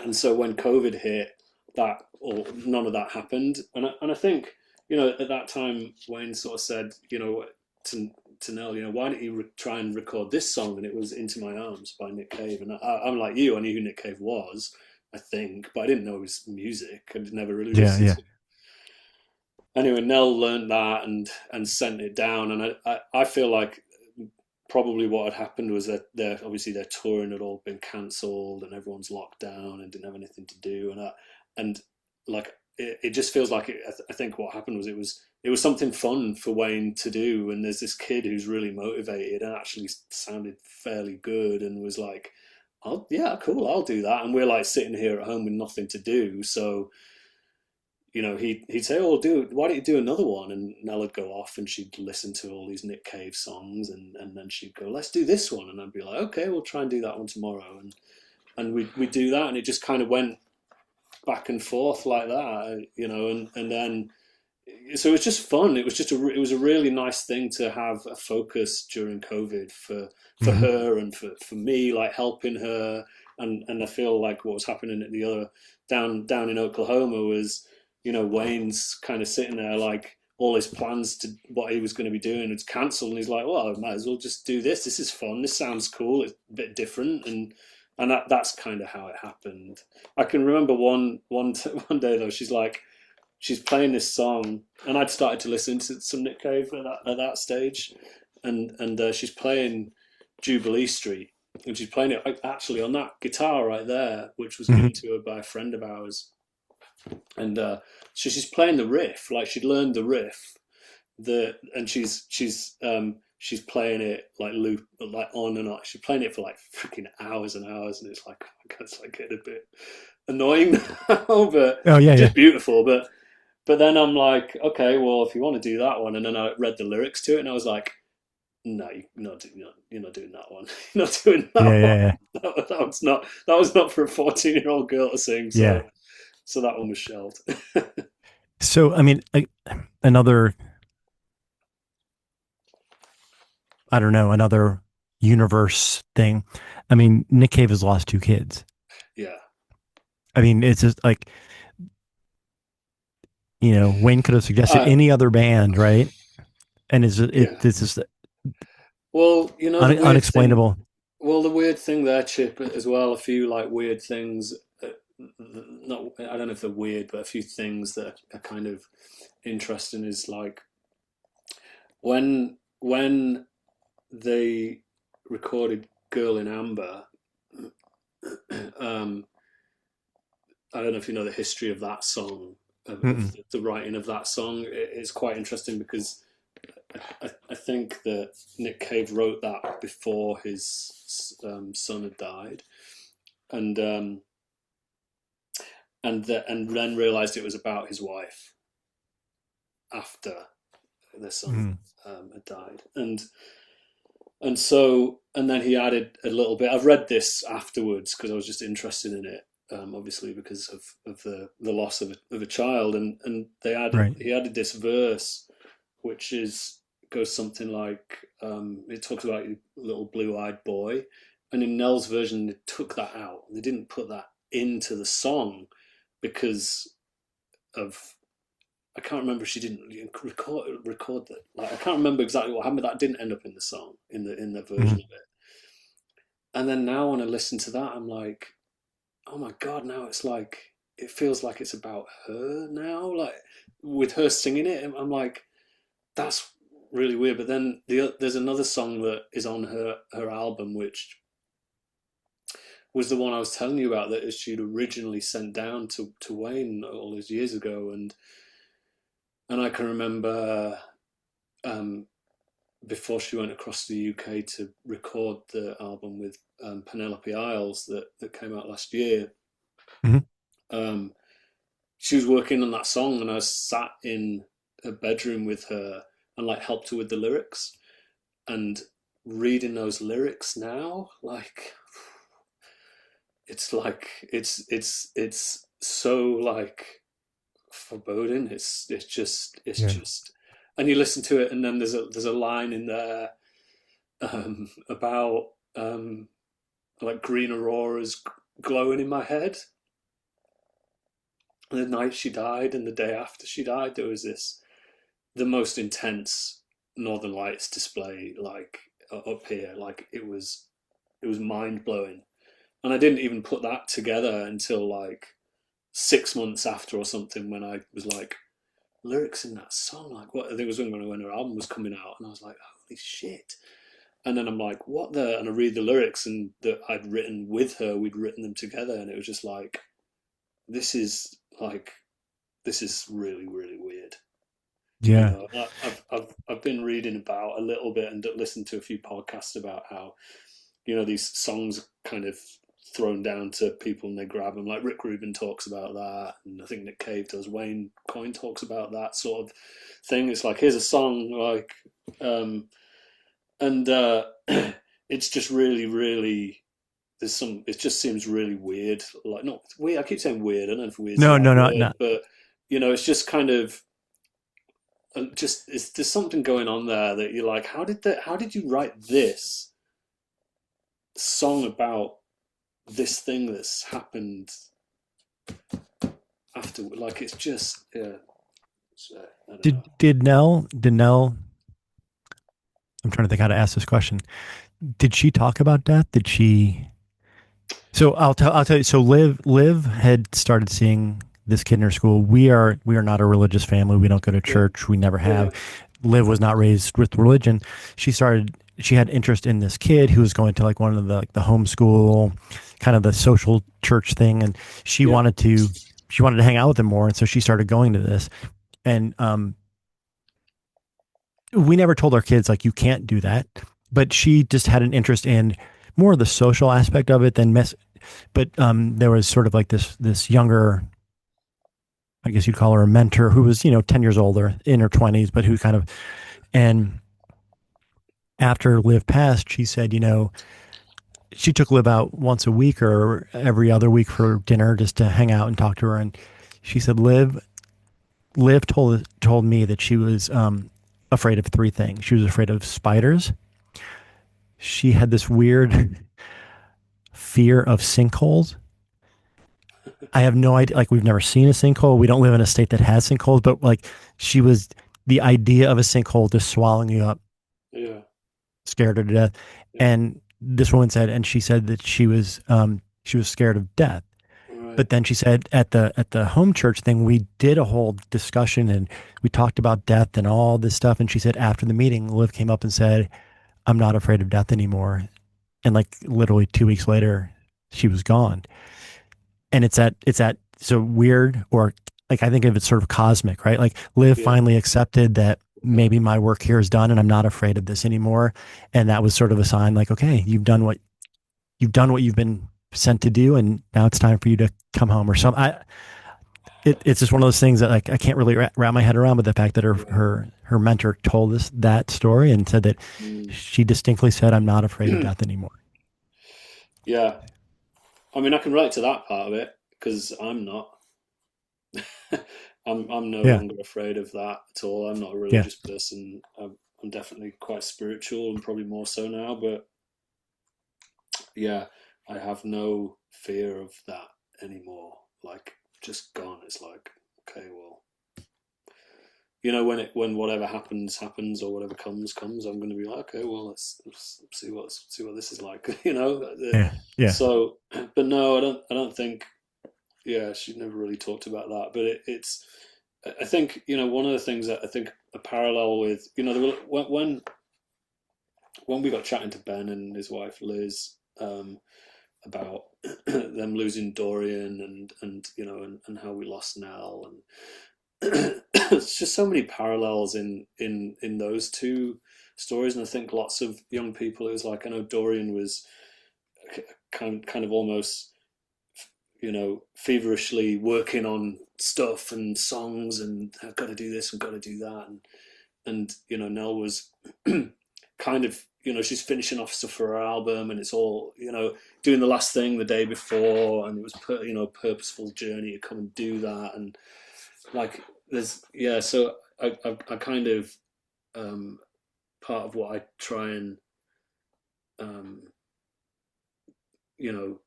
and so when COVID hit, none of that happened, and I think at that time Wayne sort of said to Nell, why don't you try and record this song, and it was Into My Arms by Nick Cave, and I'm like you, I knew who Nick Cave was, I think, but I didn't know his music. I never really listened to it. Anyway, Nell learned that and sent it down, and I feel like probably what had happened was that their touring had all been cancelled, and everyone's locked down and didn't have anything to do, and like it just feels like I think what happened was it was something fun for Wayne to do, and there's this kid who's really motivated and actually sounded fairly good, and was like, oh yeah, cool, I'll do that. And we're like sitting here at home with nothing to do, so he'd say, oh, why don't you do another one? And Nell would go off, and she'd listen to all these Nick Cave songs, and then she'd go, let's do this one, and I'd be like, okay, we'll try and do that one tomorrow, and we'd do that, and it just kind of went back and forth like that, and then so it was just fun. It was a really nice thing to have a focus during COVID for her and for me, like helping her, and I feel like what was happening at the other down in Oklahoma was, Wayne's kind of sitting there like all his plans to what he was going to be doing was cancelled, and he's like, well, I might as well just do this. This is fun. This sounds cool. It's a bit different, and that's kind of how it happened. I can remember one day though, she's playing this song, and I'd started to listen to some Nick Cave at that stage, and she's playing Jubilee Street, and she's playing it actually on that guitar right there, which was given to her by a friend of ours, and so she's playing the riff, like she'd learned the riff, and she's playing it like loop, like on and on. She's playing it for like freaking hours and hours, and it's like, oh my God, it's like getting a bit annoying now, but Oh yeah, yeah, just beautiful. But then I'm like, okay, well, if you want to do that one, and then I read the lyrics to it, and I was like, no, you're not doing that one. You're not doing yeah, that yeah, one. yeah. That was not for a 14-year-old girl to sing. Yeah. So that one was shelved. So I mean, another, I don't know, another universe thing. I mean, Nick Cave has lost two kids. Yeah. I mean, it's just like, Wayne could have suggested Uh, any other band, right? And yeah. it's just Well, the weird thing. unexplainable. Well, the weird thing there, Chip, as well. A few like weird things. Not, I don't know if they're weird, but a few things that are kind of interesting is like when they recorded "Girl in Amber." Um, I don't know if you know the history of that song, of the writing of that song. It's quite interesting because I think that Nick Cave wrote that before his son had died, and and then realized it was about his wife after their son had died, and then he added a little bit. I've read this afterwards because I was just interested in it, obviously because of the loss of a child, and Right. he added this verse, which goes something like, it talks about your little blue-eyed boy, and in Nell's version they took that out. They didn't put that into the song because of, I can't remember. She didn't record that. Like, I can't remember exactly what happened. But that didn't end up in the song, in the version of it. And then now when I listen to that, I'm like, oh my God! Now it's like, it feels like it's about her now. Like with her singing it, I'm like, that's really weird. But then there's another song that is on her album, which was the one I was telling you about, that she'd originally sent down to Wayne all those years ago, and I can remember, um, before she went across to the UK to record the album with Penelope Isles that came out last year. Mm-hmm. Um, she was working on that song, and I sat in her bedroom with her and like helped her with the lyrics, and reading those lyrics now, like it's like it's so like foreboding. It's just Yeah. and you listen to it, and then there's a line in there, about, like green auroras glowing in my head. And the night she died and the day after she died, there was the most intense Northern Lights display, like up here. Like it was mind blowing, and I didn't even put that together until like 6 months after or something, when I was like, lyrics in that song, like what? I think it was when her album was coming out, and I was like, holy shit. And then I'm like, what the? And I read the lyrics, and that I'd written with her, we'd written them together, and it was just like, this is like, this is really really weird. Yeah. I've been reading about a little bit and listened to a few podcasts about how, these songs kind of thrown down to people and they grab them. Like Rick Rubin talks about that, and I think Nick Cave does. Wayne Coyne talks about that sort of thing. It's like, here's a song, like, and it's just really, really. There's some. It just seems really weird. Like, not weird. I keep saying weird. I don't know if weird's the No, right no, no, word, no. but it's just kind of. There's something going on there that you're like, how did you write this song about this thing that's happened after? Like, it's just, yeah. I don't know. Did Nell? I'm trying to think how to ask this question. Did she talk about death? Did she? So I'll tell you. So Liv had started seeing this kid in her school. We are not a religious family. We don't go to Yeah, church. We never yeah, have. Liv was not raised with religion. She had interest in this kid who was going to like one of the homeschool, kind of the social church thing, and she yeah, wanted to she wanted to hang out with him more, and so she started going to this. And we never told our kids like you can't do that, but she just had an interest in more of the social aspect of it than mess. But there was sort of like this younger, I guess you'd call her a mentor, who was 10 years older, in her 20s, but who kind of, and after Liv passed, she said, she took Liv out once a week or every other week for dinner just to hang out and talk to her. And she said, Liv told me that she was afraid of three things. She was afraid of spiders. She had this weird fear of sinkholes. I have no idea. Like, we've never seen a sinkhole. We don't live in a state that has sinkholes, but like, she was, the idea of a sinkhole just swallowing you up Yeah. scared her to death. Yeah. And this woman said, and she said that she was scared of death. Right. But then she said at the home church thing, we did a whole discussion and we talked about death and all this stuff. And she said after the meeting, Liv came up and said, "I'm not afraid of death anymore." And like literally 2 weeks later, she was gone. And it's that so weird, or like, I think of it sort of cosmic, right? Like, Liv Yeah. finally accepted that maybe my work here is done and I'm not afraid of this anymore. And that was sort of a sign like, okay, you've done what you've been sent to do, and now it's time for you to come home or something. It's just one of those things that like I can't really wrap my head around. But the fact that her Yeah. her mentor told us that story and said that Mm. she distinctly said, "I'm not afraid of death anymore." Yeah. I mean, I can relate to that part of it because I'm not. I'm no Yeah, longer afraid of that at all. I'm not a yeah, religious person. I'm definitely quite spiritual and probably more so now. But yeah, I have no fear of that anymore. Like, just gone. It's like, okay, well, when whatever happens or whatever comes, I'm going to be like, okay, well, let's see what this is like. yeah, yeah. So, but no, I don't think. Yeah, she never really talked about that, but it's. I think one of the things that I think a parallel with when we got chatting to Ben and his wife Liz about them losing Dorian and how we lost Nell, and it's just so many parallels in those two stories. And I think lots of young people, it was like, I know Dorian was kind of almost feverishly working on stuff and songs, and I've got to do this and got to do that, and Nell was kind of she's finishing off stuff for her album, and it's all doing the last thing the day before, and it was purposeful journey to come and do that, and like there's so I kind of part of what I try and um, you know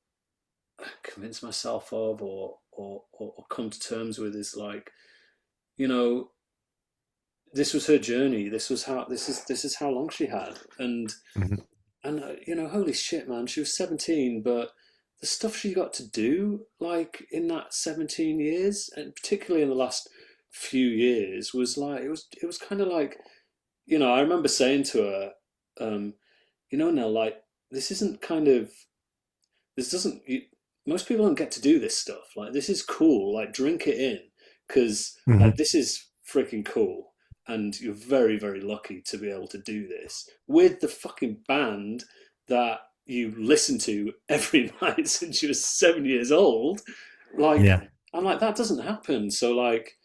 convince myself of, or come to terms with, is like you know this was her journey. This is how long she had, Mhm. and holy shit, man, she was 17, but the stuff she got to do, like in that 17 years, and particularly in the last few years, was like it was kind of like I remember saying to her, Nell, like this isn't kind of this doesn't most people don't get to do this stuff. Like, this is cool. Like, drink it in, because like Mhm. this is freaking cool, and you're very, very lucky to be able to do this with the fucking band that you listen to every night since you were 7 years old. Like, Yeah. I'm like, that doesn't happen. So like,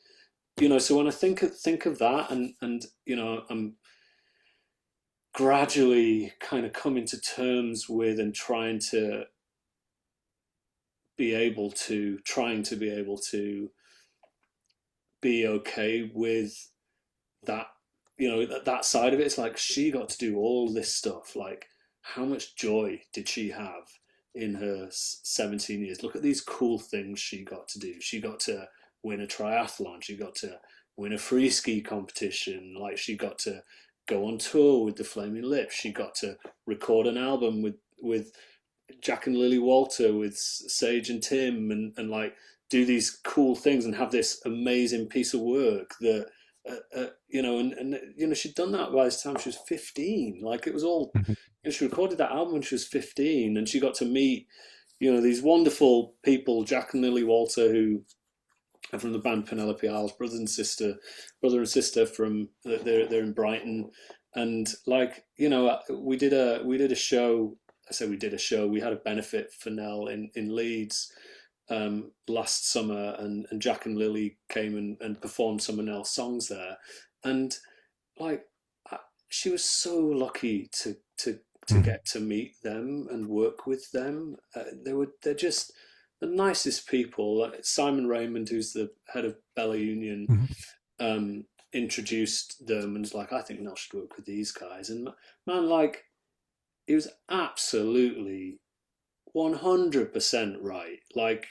so when I think of that, and I'm gradually kind of coming to terms with, and trying to be able to be okay with that, that side of it. It's like, she got to do all this stuff. Like, how much joy did she have in her 17 years? Look at these cool things she got to do. She got to win a triathlon. She got to win a free ski competition. Like, she got to go on tour with the Flaming Lips. She got to record an album with Jack and Lily Walter, with Sage and Tim, and like do these cool things and have this amazing piece of work that she'd done that by the time she was 15. Like, it was all Mhm. she recorded that album when she was 15, and she got to meet these wonderful people, Jack and Lily Walter, who and from the band Penelope Isles, brother and sister from they're in Brighton, and like we did a show. I say we did a show. We had a benefit for Nell in Leeds last summer, and Jack and Lily came and performed some of Nell's songs there, and like she was so lucky to Mhm. get to meet them and work with them. They're just the nicest people. Like Simon Raymond, who's the head of Bella Union, Mhm. introduced them and was like, I think Nell should work with these guys. And man, like, it was absolutely 100% right. Like,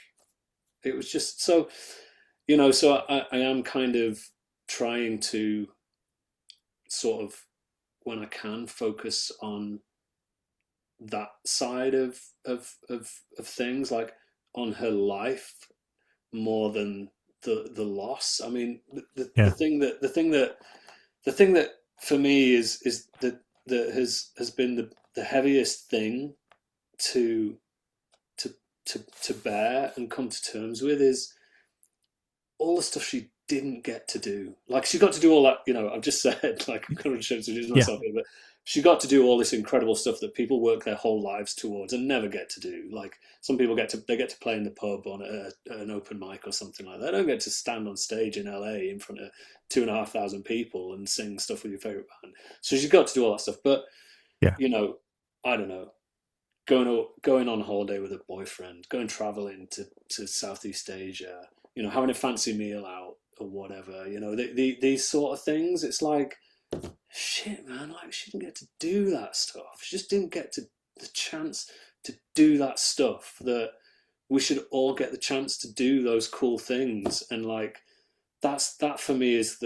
it was just so, so I am kind of trying to sort of, when I can, focus on that side of things, like on her life more than the loss. I mean, the Yeah. thing that the thing that for me is that has been the heaviest thing to to bear and come to terms with is all the stuff she didn't get to do. Like she got to do all that, I've just said, like I'm kind of introducing Yeah. myself here, but she got to do all this incredible stuff that people work their whole lives towards and never get to do. Like some people get to play in the pub on an open mic or something like that. They don't get to stand on stage in LA in front of 2,500 people and sing stuff with your favorite band. So she's got to do all that stuff. But Yeah. I don't know, going on holiday with a boyfriend, going traveling to Southeast Asia, having a fancy meal out or whatever, these sort of things. It's like, shit, man, like she didn't get to do that stuff. She just didn't get to the chance to do that stuff that we should all get the chance to do those cool things. And like, that for me is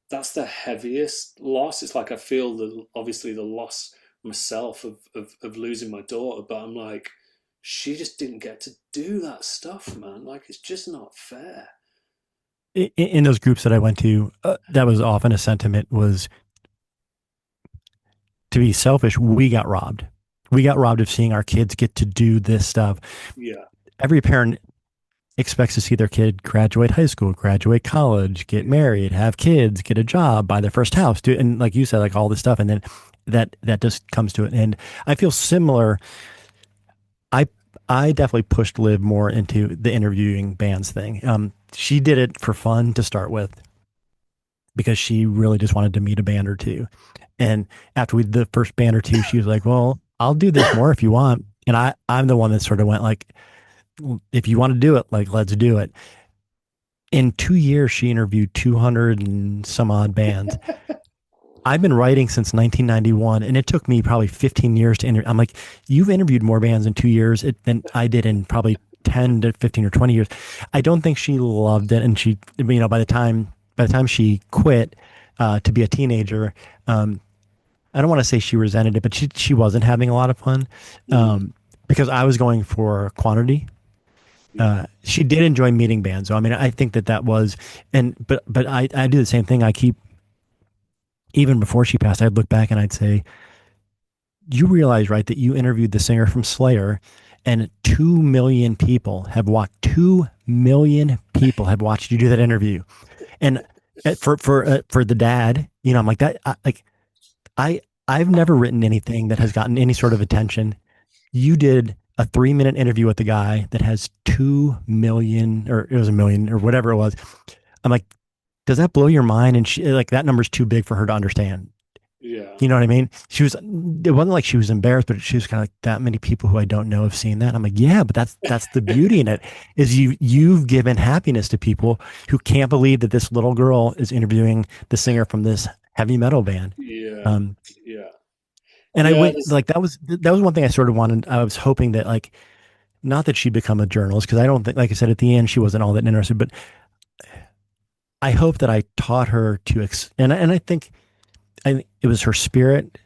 that's the heaviest loss. It's like I feel obviously the loss myself of losing my daughter, but I'm like, she just didn't get to do that stuff, man. Like it's just not fair. In those groups that I went to, that was often a sentiment was, to be selfish, we got robbed. We got robbed of seeing our kids get to do this stuff. Yeah, Every parent expects to see their kid graduate high school, graduate college, get yeah, married, have kids, get a job, buy their first house, and like you said, like all this stuff, and then that just comes to it. And I feel similar. I I definitely pushed Liv more into the interviewing bands thing. She did it for fun to start with because she really just wanted to meet a band or two. And after we did the first band or two, she was like, "Well, I'll do this more if you want." And I'm the one that sort of went like, "If you want to do it, like let's do it." In 2 years, she interviewed 200 and some odd bands. I've been writing since 1991, and it took me probably 15 years to interview. I'm like, you've interviewed more bands in 2 years than I did in probably 10 to 15 or 20 years. I don't think she loved it. And she, by the time she quit to be a teenager, I don't want to say she resented it, but she wasn't having a lot of fun mm, because I was going for quantity. yeah, She did enjoy meeting bands. So, I mean, I think that was, but I do the same thing. I keep, even before she passed, I'd look back and I'd say, you realize, right, that you interviewed the singer from Slayer and 2 million people have watched, 2 million people have watched you do that interview. And for the dad, I'm like that, I, I've never written anything that has gotten any sort of attention. You did a 3-minute interview with the guy that has 2 million, or it was a million or whatever it was. I'm like, does that blow your mind? And she, like, that number's too big for her to understand. yeah, You know what I mean? It wasn't like she was embarrassed, but she was kind of like, that many people who I don't know have seen that. I'm like, yeah, but that's the beauty in it, is you've given happiness to people who can't believe that this little girl is interviewing the singer from this heavy metal band. yeah, Um, yeah, and I yeah. went like, that was one thing I sort of wanted. I was hoping that, like, not that she'd become a journalist, because I don't think, like I said, at the end, she wasn't all that interested, but I hope that I taught her to, and I think it was her spirit,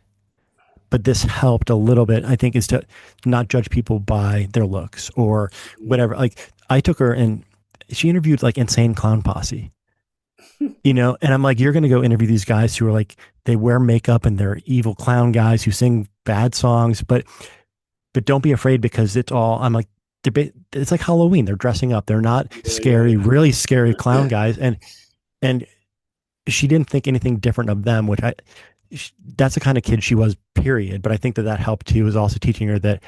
but this helped a little bit, I think, is to not judge people by their looks or Mm. whatever. Like, I took her and she interviewed like Insane Clown Posse, and I'm like, you're going to go interview these guys who are like, they wear makeup and they're evil clown guys who sing bad songs, but don't be afraid, because it's all, I'm like, it's like Halloween. They're dressing up. They're not Yeah, scary, really scary clown yeah. guys. And she didn't think anything different of them, which that's the kind of kid she was, period. But I think that that helped too, was also teaching her that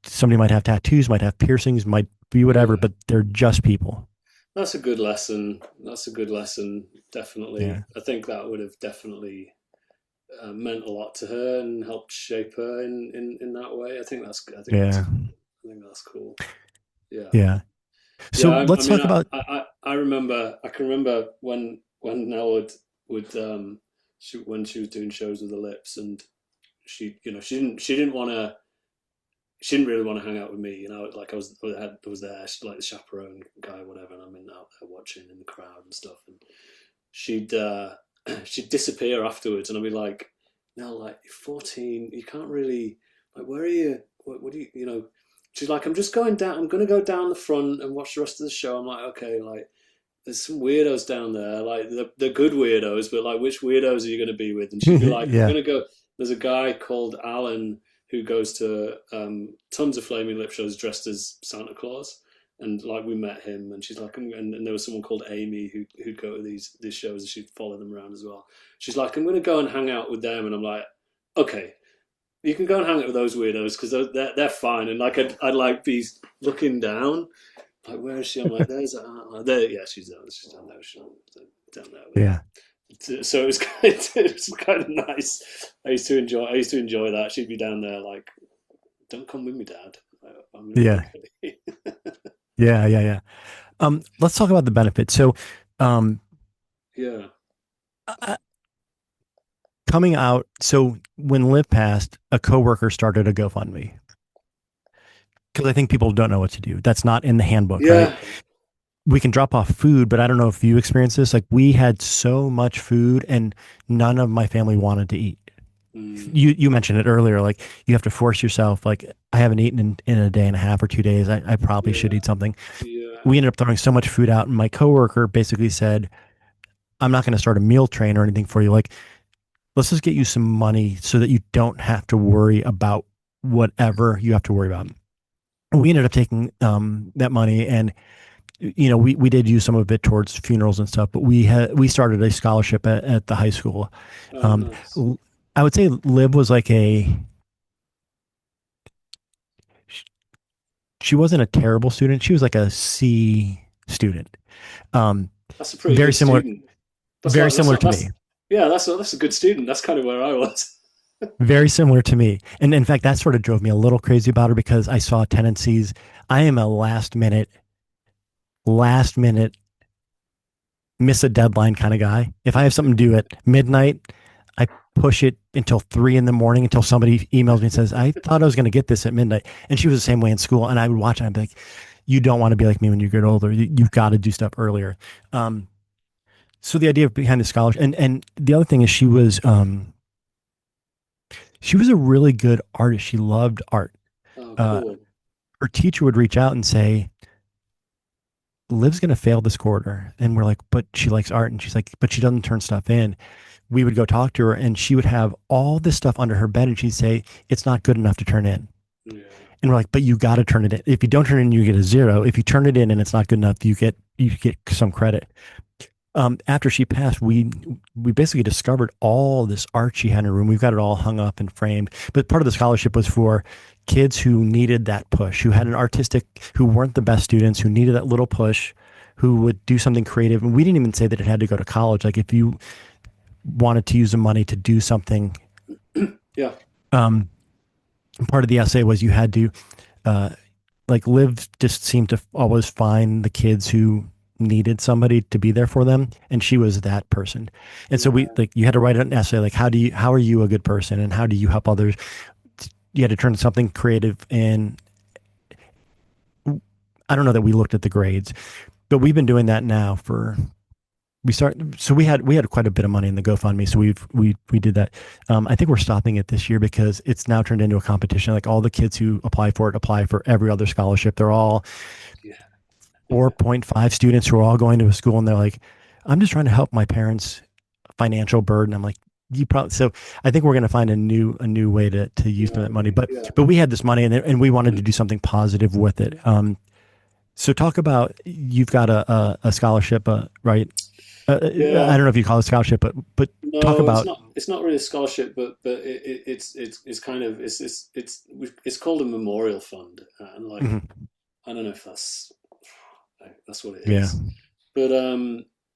somebody might have tattoos, might have piercings, might be whatever, Yeah. but they're just people. That's a good lesson. That's a good lesson. Yeah. Definitely. I think that would have definitely meant a lot to her and helped shape her in that way. Yeah. I think that's cool. Yeah. Yeah. Yeah, So let's talk about, I remember. I can remember when Nell would when she was doing shows with the Lips, and she didn't want to she didn't really want to hang out with me. Like I was there, like the chaperone guy, or whatever, and I'm in out there watching in the crowd and stuff, and she'd she'd disappear afterwards, and I'd be like, no, like you're 14, you can't really like where are you? What do you? She's like, I'm just going down. I'm going to go down the front and watch the rest of the show. I'm like, okay, like there's some weirdos down there, like the good weirdos, but like which weirdos are you going to be with? And she'd be like, I'm yeah. going to go. There's a guy called Alan who goes to tons of Flaming Lip shows dressed as Santa Claus. And like we met him, and she's like, and there was someone called Amy who'd go to these shows, and she'd follow them around as well. She's like, I'm going to go and hang out with them, and I'm like, okay, you can go and hang out with those weirdos because they're fine. And like I'd like be looking down, like where is she? I'm like, there's there, yeah, she's down, she's down there with Yeah. them. So it was kind of nice. I used to enjoy that. She'd be down there like, don't come with me, Dad. I'm gonna be Yeah. okay. Yeah. Yeah. Yeah. Let's talk about the benefits. So, um, Yeah, uh, coming out. So when Liv passed, a coworker started a GoFundMe because I think people don't know what to do. That's not in the handbook, right? yeah. We can drop off food, but I don't know if you experienced this. Like we had so much food and none of my family wanted to eat. Mm, You mentioned it earlier, like you have to force yourself. Like I haven't eaten in a day and a half or 2 days. I probably should yeah, eat something. yeah, We ended up throwing so much food out, and my coworker basically said, I'm not going to start a meal train or anything for you. Like, let's just get you some money so that you don't have to worry about whatever you have to worry about. We ended up taking that money, and we did use some of it towards funerals and stuff, but we started a scholarship at the high school. oh, um, nice. I would say Lib was like she wasn't a terrible student. She was like a C student. um, That's a pretty very good similar student. That's very like similar to me. that's a good student. That's kind of where I was. Very similar to me. And in fact, that sort of drove me a little crazy about her because I saw tendencies. I am a last minute miss a deadline kind of guy. If I have something to do at midnight, I push it until 3 in the morning until somebody emails me and says, I thought I was going to get this at midnight. And she was the same way in school. And I would watch it and I'd be like, you don't want to be like me when you get older. You've got to do stuff earlier. Um, so the idea behind the scholarship, and the other thing is she was a really good artist. She loved art. Oh, Uh, cool. her teacher would reach out and say, Liv's going to fail this quarter. And we're like, but she likes art. And she's like, but she doesn't turn stuff in. We would go talk to her and she would have all this stuff under her bed and she'd say, it's not good enough to turn in. Yeah, And we're like, but you got to turn it in. If you don't turn it in, you get a zero. If you turn it in and it's not good enough, you get some credit. After she passed, we basically discovered all this art she had in her room. We've got it all hung up and framed. But part of the scholarship was for kids who needed that push, who had an artistic, who weren't the best students, who needed that little push, who would do something creative. And we didn't even say that it had to go to college. Like if you wanted to use the money to do something, yeah, um, part of the essay was you had to uh, like Liv just seemed to always find the kids who needed somebody to be there for them, and she was that person. And so we yeah, like you had to write an essay like how are you a good person and how do you help others. You had to turn something creative, and I don't know that we looked at the grades, but we've been doing that now for we start so we had quite a bit of money in the GoFundMe, so we did that. I think we're stopping it this year because it's now turned into a competition. Like all the kids who apply for it apply for every other scholarship. They're all yeah, yeah, 4.5 students who are all going to a school, and they're like, I'm just trying to help my parents financial burden. I'm like, you probably, so I think we're going to find a new way to use Yeah, that money, but yeah, we had this money and we wanted to do something positive with it. So talk about, you've got a scholarship, right? I yeah. don't know if you call it a scholarship, but talk No, it's about. not. It's not really a scholarship, but it's kind of it's called a memorial fund, and like Mhm. I don't know if that's what it Yeah. is, but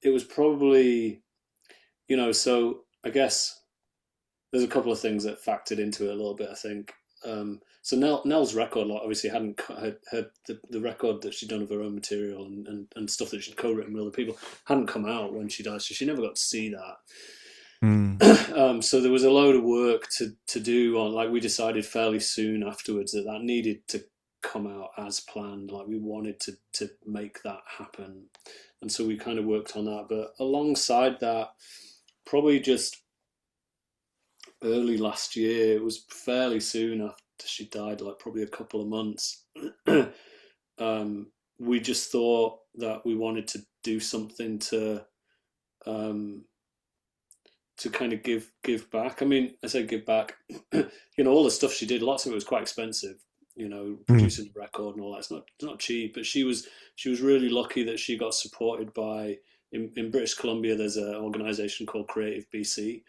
it was probably so I guess there's a couple of things that factored into it a little bit. I think so. Nell's record, like, obviously hadn't the record that she'd done of her own material and stuff that she'd co-written with other people hadn't come out when she died, so she never got to see that. Mm. So there was a load of work to do on, like, we decided fairly soon afterwards that needed to come out as planned. Like, we wanted to make that happen, and so we kind of worked on that. But alongside that, probably just early last year, it was fairly soon after she died, like probably a couple of months. We just thought that we wanted to do something um, to kind of give back. I mean, I say give back. All the stuff she did, lots of it was quite expensive. Mm. Producing a record and all that. It's not cheap, but she was really lucky that she got supported by in British Columbia. There's an organisation called Creative BC,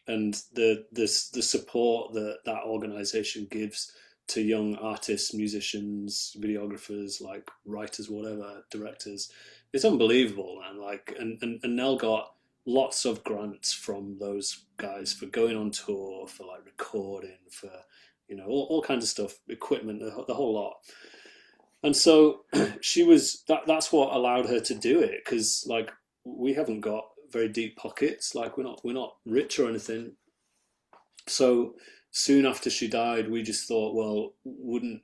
and the support that that organisation gives to young artists, musicians, videographers, like writers, whatever, directors, it's unbelievable, man. Like, and Nell got lots of grants from those guys for going on tour, for like recording, for all kinds of stuff, equipment, the whole lot. And so that's what allowed her to do it, because like we haven't got very deep pockets, like we're not rich or anything. So soon after she died, we just thought, well, wouldn't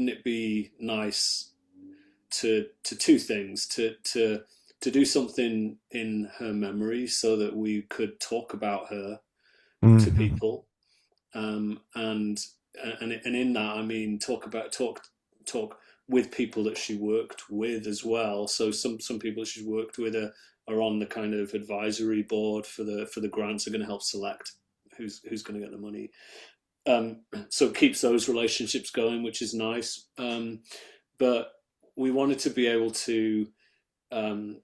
it be nice to two things, to do something in her memory so that we could talk about her to Mhm. people, and in that, I mean, talk with people that she worked with as well. So some people that she's worked with are on the kind of advisory board for the grants, are going to help select who's going to get the money. So it keeps those relationships going, which is nice. But we wanted to be able to um,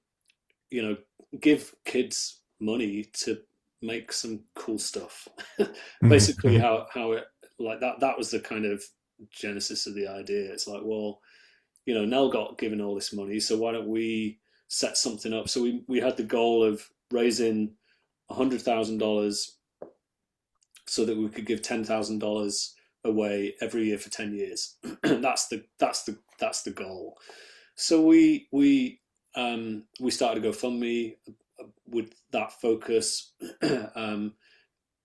you know, give kids money to make some cool stuff. Mhm. Basically, Mhm. how it, like, that was the kind of genesis of the idea. It's like, well, Nell got given all this money, so why don't we set something up? So we had the goal of raising $100,000 so that we could give $10,000 away every year for 10 years. That's the goal. So we started a GoFundMe with that focus. um,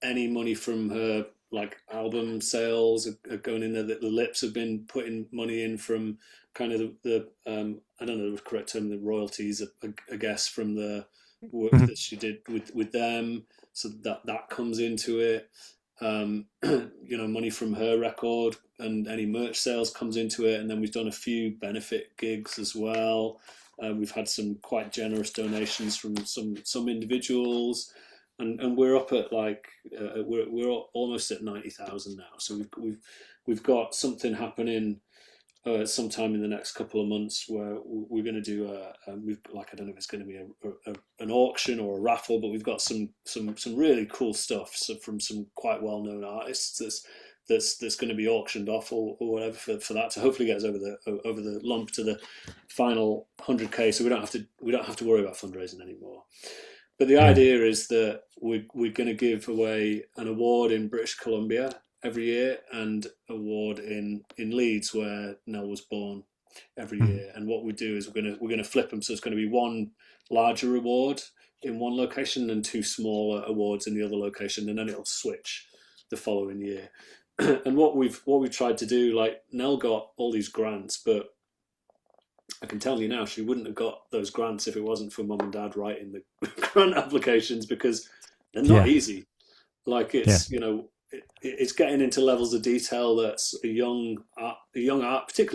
any money from her, like, album sales are going in there. The Lips have been putting money in from kind of the I don't know the correct term, the royalties, I guess, from the work Mhm. that she did with them. So that comes into it. Money from her record and any merch sales comes into it, and then we've done a few benefit gigs as well. We've had some quite generous donations from some individuals, and we're up at, like, we're almost at 90,000 now. So we've got something happening sometime in the next couple of months where we're going to do like, I don't know if it's going to be an auction or a raffle, but we've got some really cool stuff, so from some quite well known artists, that's going to be auctioned off, or whatever, for that to hopefully get us over the lump to the final 100K, so we don't have to worry about fundraising anymore. But the Yeah. idea is that we're going to give away an award in British Columbia every year, and award in Leeds, where Nell was born, every Mhm. year. And what we do is we're gonna flip them. So it's going to be one larger award in one location and two smaller awards in the other location, and then it'll switch the following year. And what we've tried to do, like, Nell got all these grants, but I can tell you now, she wouldn't have got those grants if it wasn't for mum and dad writing the grant applications, because they're not Yeah. easy. Like, Yeah. it's getting into levels of detail that's particularly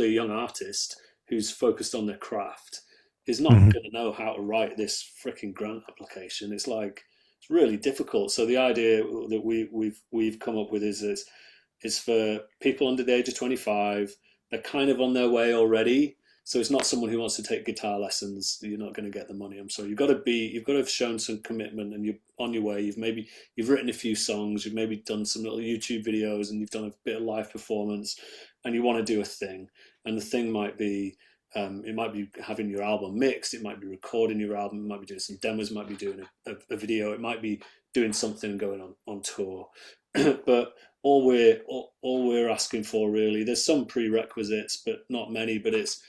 a young artist who's focused on their craft, is not Mhm. going to know how to write this freaking grant application. It's like, it's really difficult. So the idea that we've come up with is for people under the age of 25. They're kind of on their way already. So it's not someone who wants to take guitar lessons. You're not going to get the money. I'm sorry. You've got to have shown some commitment, and you're on your way. You've written a few songs. You've maybe done some little YouTube videos, and you've done a bit of live performance, and you want to do a thing. And the thing might be, it might be having your album mixed. It might be recording your album. It might be doing some demos. It might be doing a video. It might be doing something going on tour. But all we're asking for really, there's some prerequisites, but not many. But it's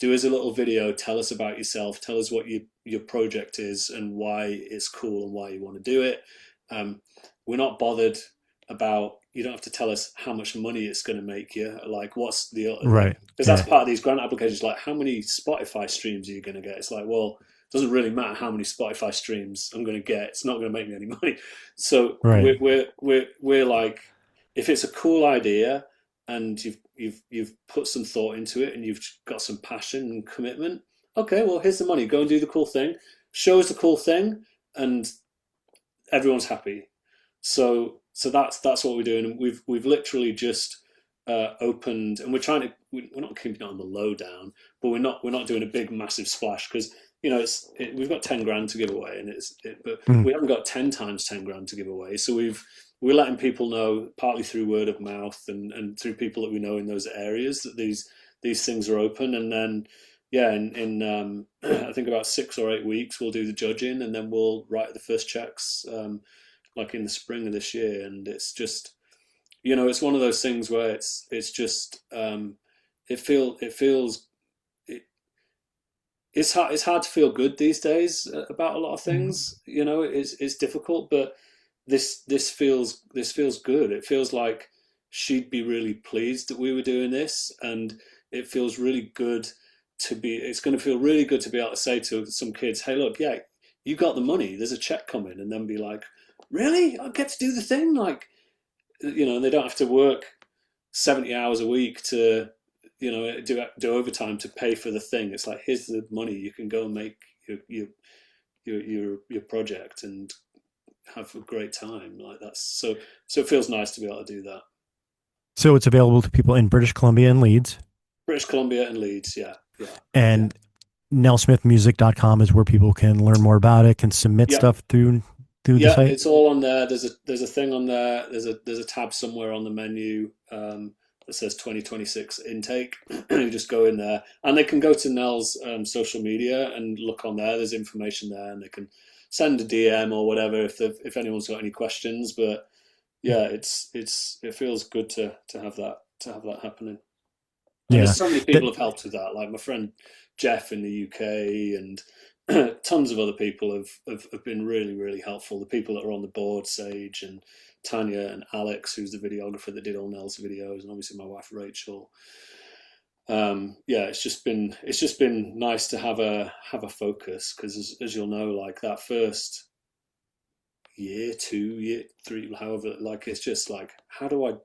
do us a little video, tell us about yourself, tell us what your project is and why it's cool and why you want to do it. We're not bothered about, you don't have to tell us how much money it's going to make you. Like, what's the, Right. because that's part of these grant applications, like how many Spotify streams are you going to get? It's like, well, it doesn't really matter how many Spotify streams I'm going to get. It's not going to make me any money. So Right. we're like, if it's a cool idea and you've put some thought into it and you've got some passion and commitment, okay, well, here's the money. Go and do the cool thing. Show us the cool thing, and everyone's happy. So that's what we're doing. And we've literally just opened, and we're not keeping it on the low down, but we're not doing a big massive splash because we've got 10 grand to give away, but Mm. we haven't got 10 times 10 grand to give away. So we're letting people know, partly through word of mouth and through people that we know in those areas, that these things are open. And then, yeah, in I think about 6 or 8 weeks, we'll do the judging, and then we'll write the first checks, like in the spring of this year. And it's just, it's one of those things where it's just, it feels it's hard to feel good these days about a lot of things. It's difficult, but this feels good. It feels like she'd be really pleased that we were doing this, and it feels really good it's going to feel really good to be able to say to some kids, hey, look, yeah, you got the money, there's a check coming, and then be like, really, I get to do the thing? Like, they don't have to work 70 hours a week to do overtime to pay for the thing. It's like, here's the money, you can go and make your project and have a great time. Like, that's so it feels nice to be able to do that. So it's available to people in British Columbia and Leeds. British Columbia and Leeds, yeah. And nellsmithmusic.com is where people can learn more about it, can submit stuff through the site. It's all on there. There's a thing on there. There's a tab somewhere on the menu that says 2026 intake. You just go in there, and they can go to Nell's social media and look on there. There's information there, and they can send a DM or whatever if anyone's got any questions. But yeah, it feels good to have that happening. And there's so many people have helped with that, like my friend Jeff in the UK, and tons of other people have been really, really helpful. The people that are on the board, Sage and Tanya and Alex, who's the videographer that did all Nell's videos, and obviously my wife Rachel. It's just been nice to have a focus, because as you'll know, like that first year, 2 year, 3, however, like it's just like, what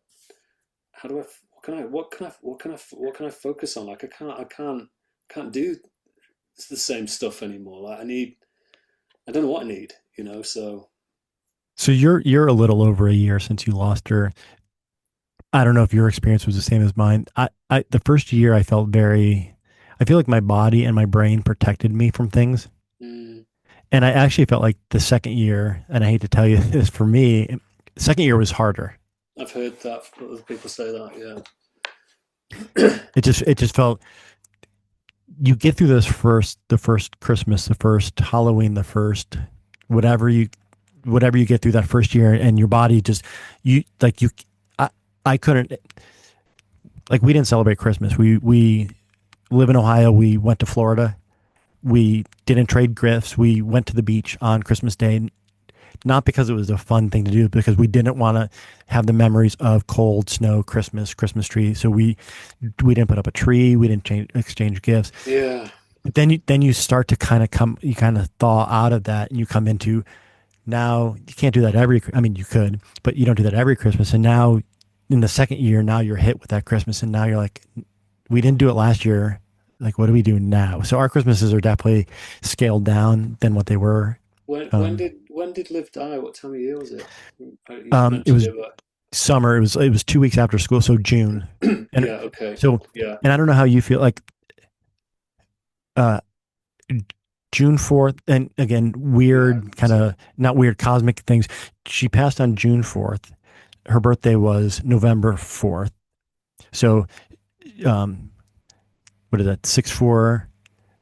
can I focus on? Like I can't do the same stuff anymore. Like I don't know what I need, So you're a little over a year since you lost her. I don't know if your experience was the same as mine. The first year I feel like my body and my brain protected me from things. And I actually felt like the second year, and I hate to tell you this, for me, the second year was harder. I've heard that other people say that, yeah. It just felt, you get through the first Christmas, the first Halloween, the first whatever you get through that first year, and your body just I couldn't, like, we didn't celebrate Christmas. We live in Ohio. We went to Florida. We didn't trade gifts. We went to the beach on Christmas Day, not because it was a fun thing to do, because we didn't want to have the memories of cold, snow, Christmas tree. So we didn't put up a tree. We didn't exchange gifts. Yeah. But then you start to you kind of thaw out of that, and you come into, now you can't do that you could, but you don't do that every Christmas. And now in the second year, now you're hit with that Christmas, and now you're like, we didn't do it last year. Like, what do we do now? So our Christmases are definitely scaled down than what they were Um, when did Liv die? What time of year was it? You it mentioned was it, but summer. It was 2 weeks after school, so June, and yeah, okay, so yeah, and I don't know how you feel like uh, June 4th, and again, yeah, weird kind of not weird cosmic things. She passed on June 4th. Her birthday was November 4th. So, um, what is that? 6'4",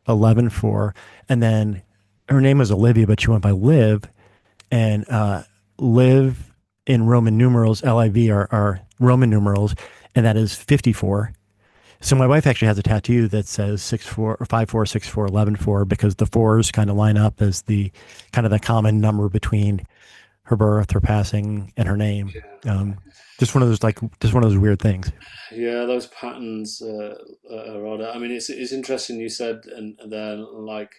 11'4", and then her name was Olivia, but she went by Liv, and Liv in Roman numerals, LIV are Roman numerals, and that is 54. So my wife actually has a tattoo that says 6'4" or 5'4", 6'4", 11'4", because the fours kind of line up as the kind of the common number between her birth, her passing, and her name. yeah. Um, just one of those weird things. Yeah, those patterns are odd. I mean, it's interesting you said, and then like,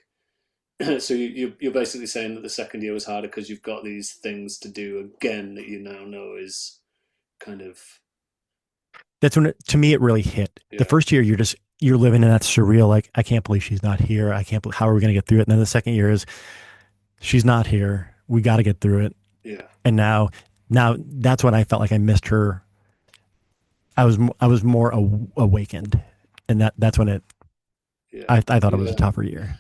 so you're basically saying that the second year was harder because you've got these things to do again that you now know is kind of That's when to me it really hit. The yeah, first year you're living in that surreal, like, I can't believe she's not here. I can't believe, how are we going to get through it? And then the second year is, she's not here. We got to get through it. yeah, And now that's when I felt like I missed her. I was more awakened, and that's when yeah, I thought it was a yeah. tougher year.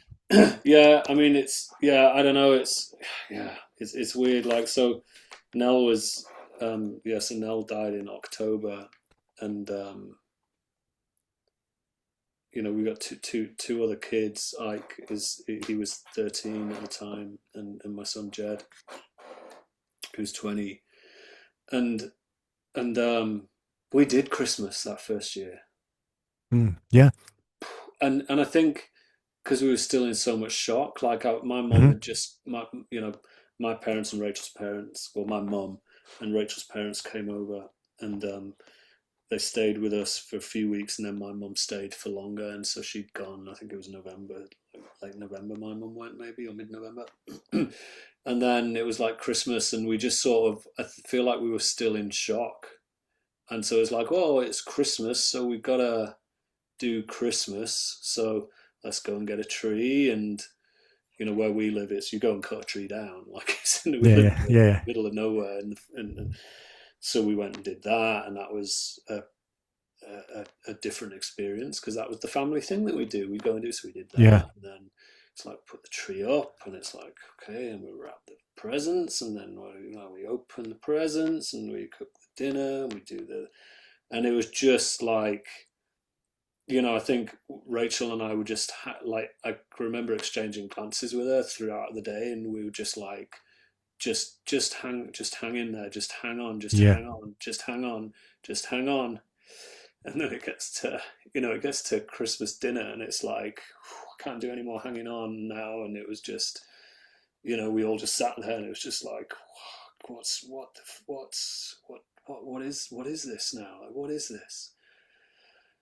Yeah, I mean it's yeah, I don't know, it's yeah, it's weird. Like so Nell was yeah, so Nell died in October and you know, we got two other kids. Ike is he was 13 at the time and my son Jed, who's 20. And we did Christmas that first year. Yeah. And I think because we were still in so much shock. Like my mum Hmm. had just my you know my parents and Rachel's parents. Well, my mum and Rachel's parents came over and they stayed with us for a few weeks, and then my mum stayed for longer, and so she'd gone. I think it was November, like November. My mum went maybe or mid-November, and then it was like Christmas, and we just sort of I feel like we were still in shock, and so it's like, oh, it's Christmas, so we've got to do Christmas, so let's go and get a tree. And you know where we live, it's you go and cut a tree down, like it's in the Yeah. middle of Yeah. Yeah. middle of nowhere. And so we went and did that, and that was a different experience because that was the family thing that we do. We go and do so. We did Yeah. that, and then it's like put the tree up, and it's like okay, and we wrap the presents, and then we open the presents, and we cook the dinner, and we do the, and it was just like you know, I think Rachel and I were just like I remember exchanging glances with her throughout the day, and we were just like, just hang in there, just hang on, just Yeah. hang on, just hang on, just hang on. And then it gets to it gets to Christmas dinner, and it's like I can't do any more hanging on now. And it was just we all just sat there, and it was just like what is this now? Like what is this?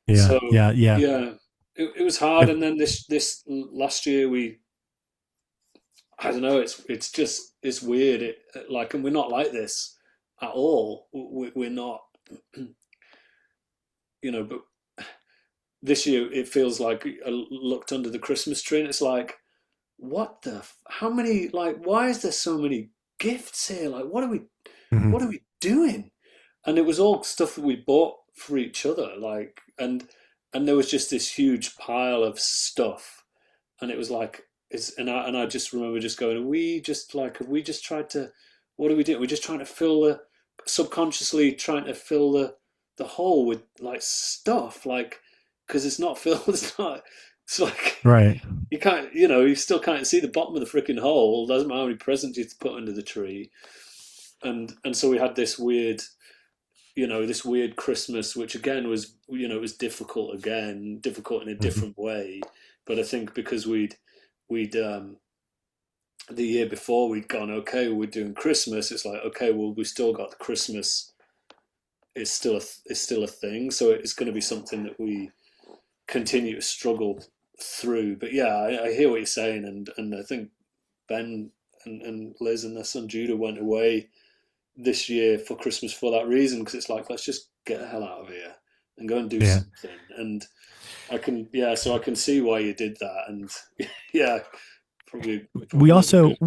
Yeah. So Yeah. Yeah. yeah, it was hard. If, And then this last year we I don't know. It's just it's weird. Like, and we're not like this at all. We're not, But this year it feels like I looked under the Christmas tree, and it's like, what the? How many? Like, why is there so many gifts here? Like, mhm. what are we doing? And it was all stuff that we bought for each other. Like, and there was just this huge pile of stuff, and it was like and I just remember just going, have we just tried to, what are we doing? We're just trying to fill the subconsciously trying to fill the hole with like stuff, like because it's not filled. It's like Right. you can't, you still can't see the bottom of the freaking hole. Doesn't matter how many presents you put under the tree. And so we had this weird Christmas, which again was, it was difficult again, difficult in a Hmm. different way. But I think because we'd the year before we'd gone, okay, we're doing Christmas. It's like, okay, well, we still got the Christmas. It's still a thing. So it's going to be something that we continue to struggle through. But yeah, I hear what you're saying, and I think Ben and Liz and their son Judah went away this year for Christmas for that reason, because it's like, let's just get the hell out of here and go and do Yeah. something. And so I can see why you did that. And yeah, probably We not the also best.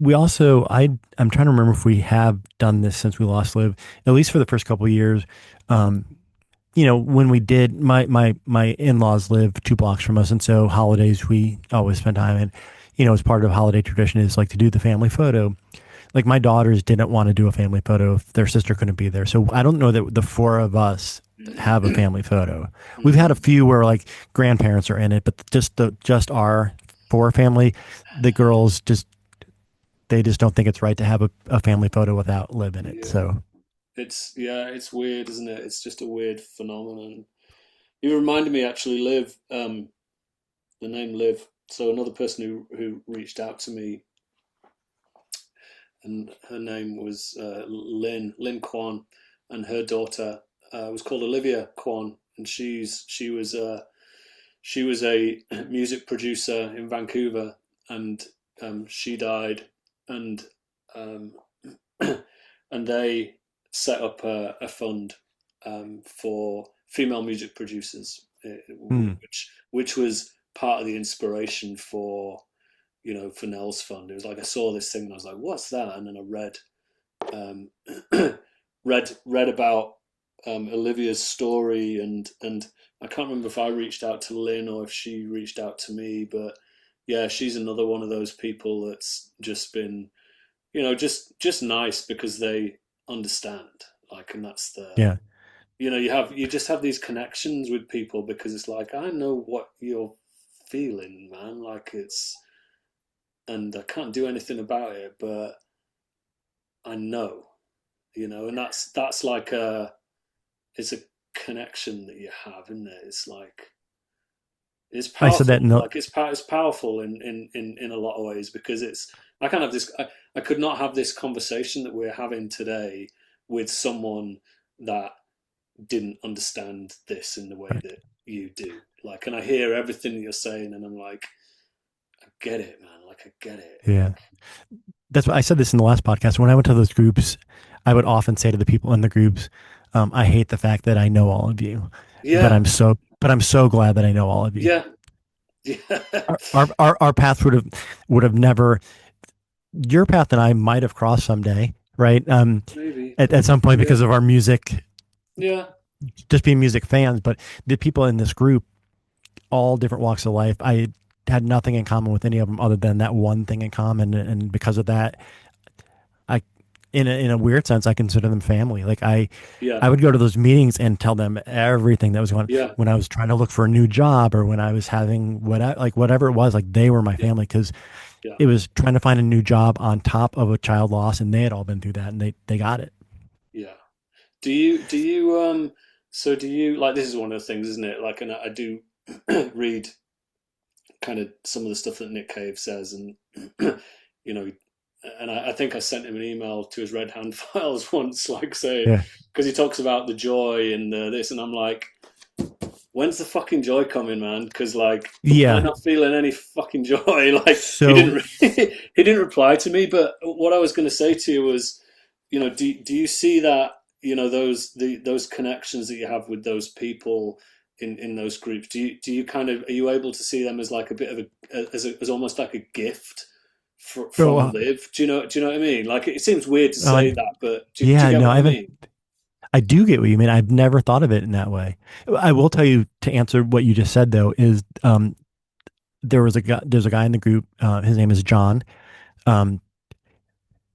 we also, I'm trying to remember if we have done this since we lost Liv, at least for the first couple of years. Um, when we did, my in-laws live 2 blocks from us, and so holidays we always spend time. And as part of holiday tradition is like to do the family photo. Like my daughters didn't want to do a family photo if their sister couldn't be there, so I don't know that the four of us have a family photo. We've had a Mm, few where like grandparents are in it, but just our four family, the girls just they just don't think it's right to have a family photo without Liv in it. yeah. So It's weird, isn't it? It's just a weird phenomenon. You reminded me actually, Liv, the name Liv. So another person who reached out to me, and her name was Lynn Kwan, and her daughter was called Olivia Kwan, and she was a music producer in Vancouver, and she died, and um, and they set up a fund for female music producers, hmm, which was part of the inspiration for for Nell's fund. It was like I saw this thing and I was like, "What's that?" And then I um, read about Olivia's story, and I can't remember if I reached out to Lynn or if she reached out to me, but yeah, she's another one of those people that's just been just nice because they understand, like, and that's the yeah. you just have these connections with people because it's like I know what you're feeling, man, like it's and I can't do anything about it, but I know, and that's like it's a connection that you have, isn't it? It's like it's I said that powerful, in the like it's powerful in a lot of ways because it's I can't have this I could not have this conversation that we're having today with someone that didn't understand this in the way right. that you do, like, and I hear everything that you're saying and I'm like, I get it, man, like I get it, Yeah. like That's what I said this in the last podcast. When I went to those groups, I would often say to the people in the groups, I hate the fact that I know all of you, but yeah, I'm so glad that I know all of you. yeah, yeah. Our paths would have never, your path and I might have crossed someday, right? Maybe, At some point yeah, because of our music, yeah, just being music fans, but the people in this group, all different walks of life, I had nothing in common with any of them other than that one thing in common. And because of that, I, in a weird sense, I consider them family. Like yeah, I would go to those meetings and tell them everything that was going on yeah, when I was trying to look for a new job or when I was having whatever it was, like they were my yeah, family because yeah, it was trying to find a new job on top of a child loss and they had all been through that and they got it. yeah. Do you so do you like this is one of the things, isn't it? Like, and I do read kind of some of the stuff that Nick Cave says, and you know, and I think I sent him an email to his Red Hand files once, like say, Yeah. because he talks about the joy and this, and I'm like, when's the fucking joy coming, man? Because like I'm Yeah. not feeling any fucking joy. Like he So, didn't he didn't reply to me, but what I was going to say to you was, do you see that those connections that you have with those people in those groups? Do you kind of are you able to see them as like a bit of as almost like a gift so from Live? Do you know what I mean? Like it seems weird to uh, say that, but do you yeah, get no, what I I haven't. mean? I do get what you mean. I've never thought of it in that way. I will tell you to answer what you just said though is there's a guy in the group. His name is John. Um,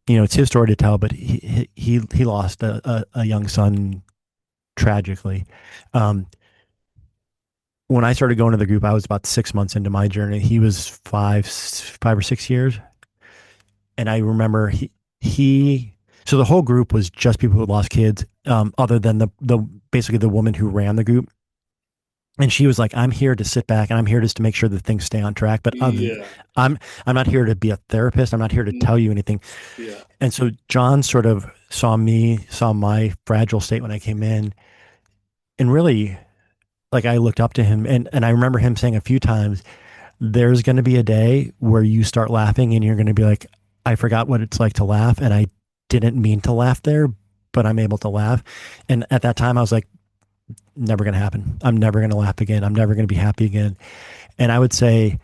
it's his story to tell, but he lost a young son tragically. Um, when I started going to the group, I was about 6 months into my journey. He was 5 or 6 years, and I remember he. So the whole group was just people who lost kids, other than the basically the woman who ran the group. And she was like, "I'm here to sit back, and I'm here just to make sure that things stay on track. But Yeah, I'm I'm not here to be a therapist. I'm not here to tell you anything." yeah, And so John sort of saw my fragile state when I came in, and really, like I looked up to him, and I remember him saying a few times, "There's going to be a day where you start laughing, and you're going to be like, I forgot what it's like to laugh, and I didn't mean to laugh there, but I'm able to laugh." And at that time, I was like, "Never going to happen. I'm never going to laugh again. I'm never going to be happy again." And I would say,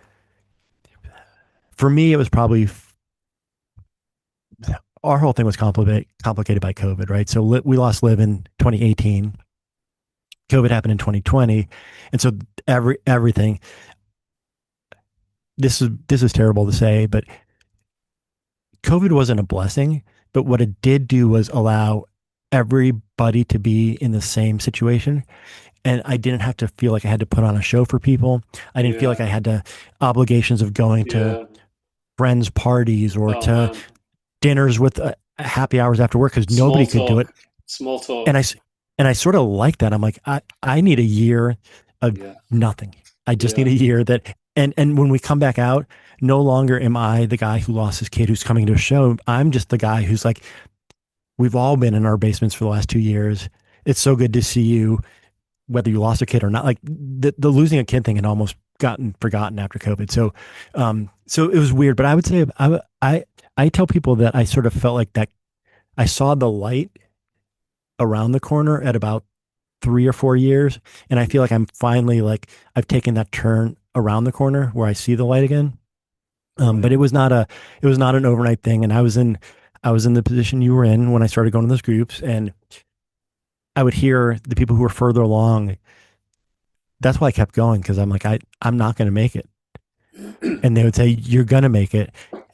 for me, it was probably our whole thing was complicated by COVID, right? So we lost Liv in 2018. COVID happened in 2020, and so everything. This is terrible to say, but COVID wasn't a blessing. But what it did do was allow everybody to be in the same situation, and I didn't have to feel like I had to put on a show for people. I didn't feel like Yeah. I had to obligations of going to Yeah. friends' parties or Oh to man. dinners with happy hours after work because nobody Small could do it. talk. Small And talk. I sort of like that. I'm like, I need a year of Yeah. nothing. I just need Yeah. a year that, and when we come back out, no longer am I the guy who lost his kid who's coming to a show. I'm just the guy who's like, we've all been in our basements for the last 2 years. It's so good to see you, whether you lost a kid or not. Like the losing a kid thing had almost gotten forgotten after COVID. So it was weird, but I would say I tell people that I sort of felt like that I saw the light around the corner at about 3 or 4 years. And I feel like I'm finally like, I've taken that turn around the corner where I see the light again. But Right. it was not an overnight thing. And I was in the position you were in when I started going to those groups, and I would hear the people who were further along. That's why I kept going. Cause I'm like, I'm not going to make it. And they would say, you're going to make it.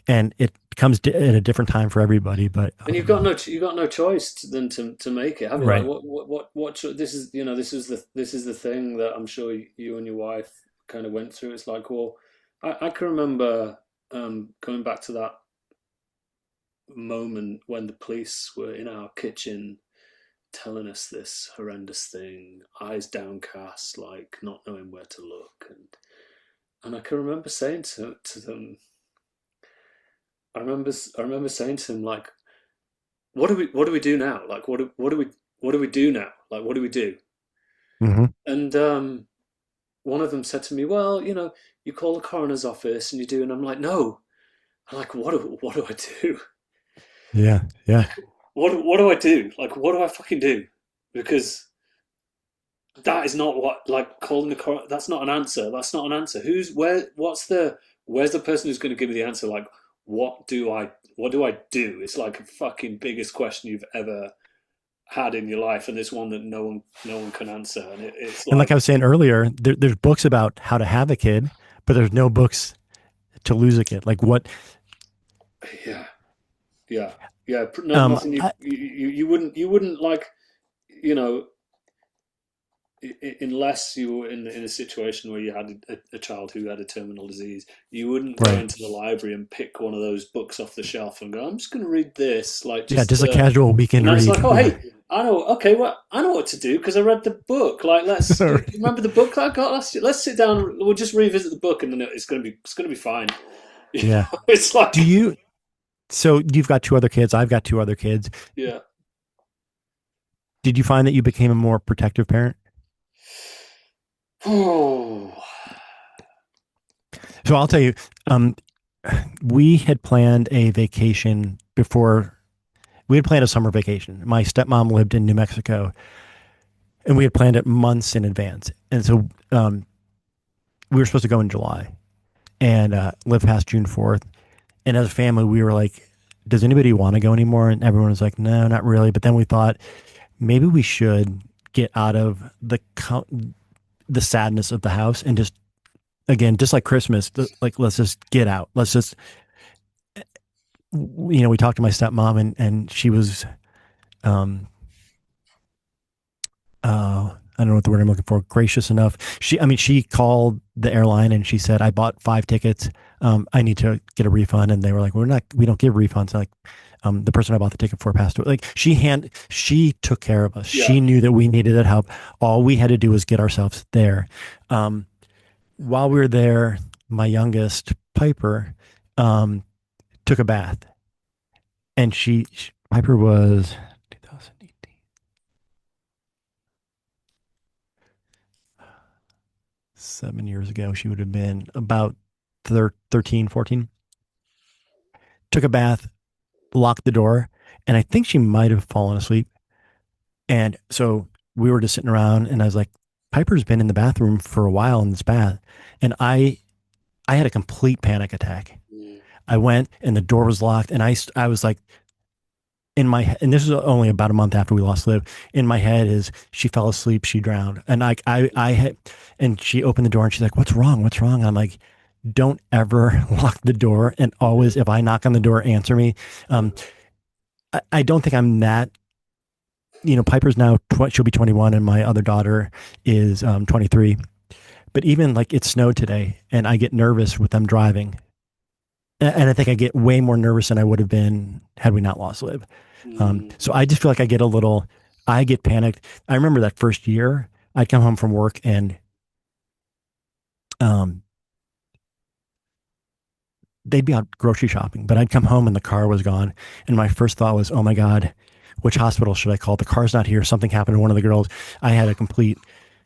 And it comes at a different time for everybody. But, And you've got no choice than to make it, have you? Like right. this is, this is the thing that I'm sure you and your wife kind of went through. It's like, well, I can remember going back to that moment when the police were in our kitchen telling us this horrendous thing, eyes downcast, like not knowing where to look, and I can remember saying to them, I remember saying to them like, what do we do now? Like what do we do now? Like what do we do? Mm-hmm. And one of them said to me, well, you call the coroner's office and you do, and I'm like, no. I'm like, what do I do? Yeah. Yeah. Like what do I do? Like what do I fucking do? Because that is not what, like, calling the coroner. That's not an answer. That's not an answer. Where's the person who's going to give me the answer? Like what do I do? It's like a fucking biggest question you've ever had in your life, and it's one that no one can answer. And it's And like like, I was saying earlier, there's books about how to have a kid, but there's no books to lose a kid. Like what, yeah, yeah, yeah. Nothing I, you wouldn't like, you know, unless you were in a situation where you had a child who had a terminal disease, you wouldn't go right. into the library and pick one of those books off the shelf and go, I'm just going to read this, like Yeah. just. Just a casual And weekend then it's read. like, oh Yeah. hey, I know. Okay, well, I know what to do because I read the book. Like, let's. Do you remember the book that I got last year? Let's sit down. We'll just revisit the book, and then it's gonna be fine. Yeah. It's Do like, you, so you've got two other kids. I've got two other kids. yeah. Did you find that you became a more protective parent? Oh, So I'll tell you, um, we had planned a vacation before we had planned a summer vacation. My stepmom lived in New Mexico, and we had planned it months in advance. And so we were supposed to go in July and live past June 4th. And as a family, we were like, does anybody want to go anymore? And everyone was like, no, not really. But then we thought maybe we should get out of the sadness of the house and just, again, just like Christmas, like let's just get out. Let's just, we talked to my stepmom, and she was, um, I don't know what the word I'm looking for, gracious enough. She called the airline and she said, I bought 5 tickets. I need to get a refund. And they were like, we don't give refunds. Like, the person I bought the ticket for passed away. Like she took care of us. yeah. She knew that we needed that help. All we had to do was get ourselves there. Um, while we were there, my youngest Piper, took a bath, and Piper was 2018, 7 years ago. She would have been about 13, 14. Took a bath, locked the door, and I think she might have fallen asleep. And so we were just sitting around, and I was like, Piper's been in the bathroom for a while in this bath. And I had a complete panic attack. Mm. I went and the door was locked, and I was like, in my and this is only about a month after we lost Liv. In my head is she fell asleep, she drowned, and I had, and she opened the door and she's like, "What's wrong? What's wrong?" I'm like, "Don't ever lock the door, and Yeah, always if I knock on the door, answer me." Um, yeah, I don't think I'm that. Piper's now she'll be 21, and my other daughter is 23. But even like it snowed today, and I get nervous with them driving, and I think I get way more nervous than I would have been had we not lost Liv. mm, So I just feel like I get panicked. I remember that first year, I'd come home from work and um, they'd be out grocery shopping, but I'd come home and the car was gone. And my first thought was, oh my God, which hospital should I call? The car's not here. Something happened to one of the girls. I had a complete,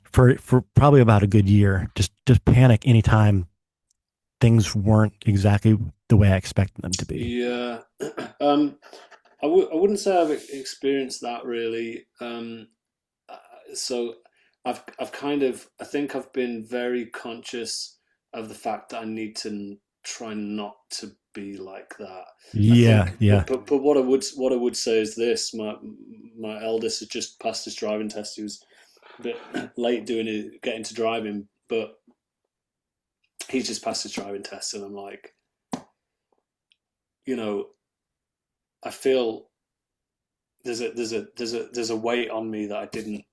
for probably about a good year, just panic anytime things weren't exactly the way I expected them to be. yeah. um, I wouldn't say I've experienced that really. So I've kind of, I think I've been very conscious of the fact that I need to try not to be like that. I Yeah, think, yeah. but what I would say is this: my eldest has just passed his driving test. He was a bit late getting to driving, but he's just passed his driving test, and I'm like, you know, I feel there's a weight on me that I didn't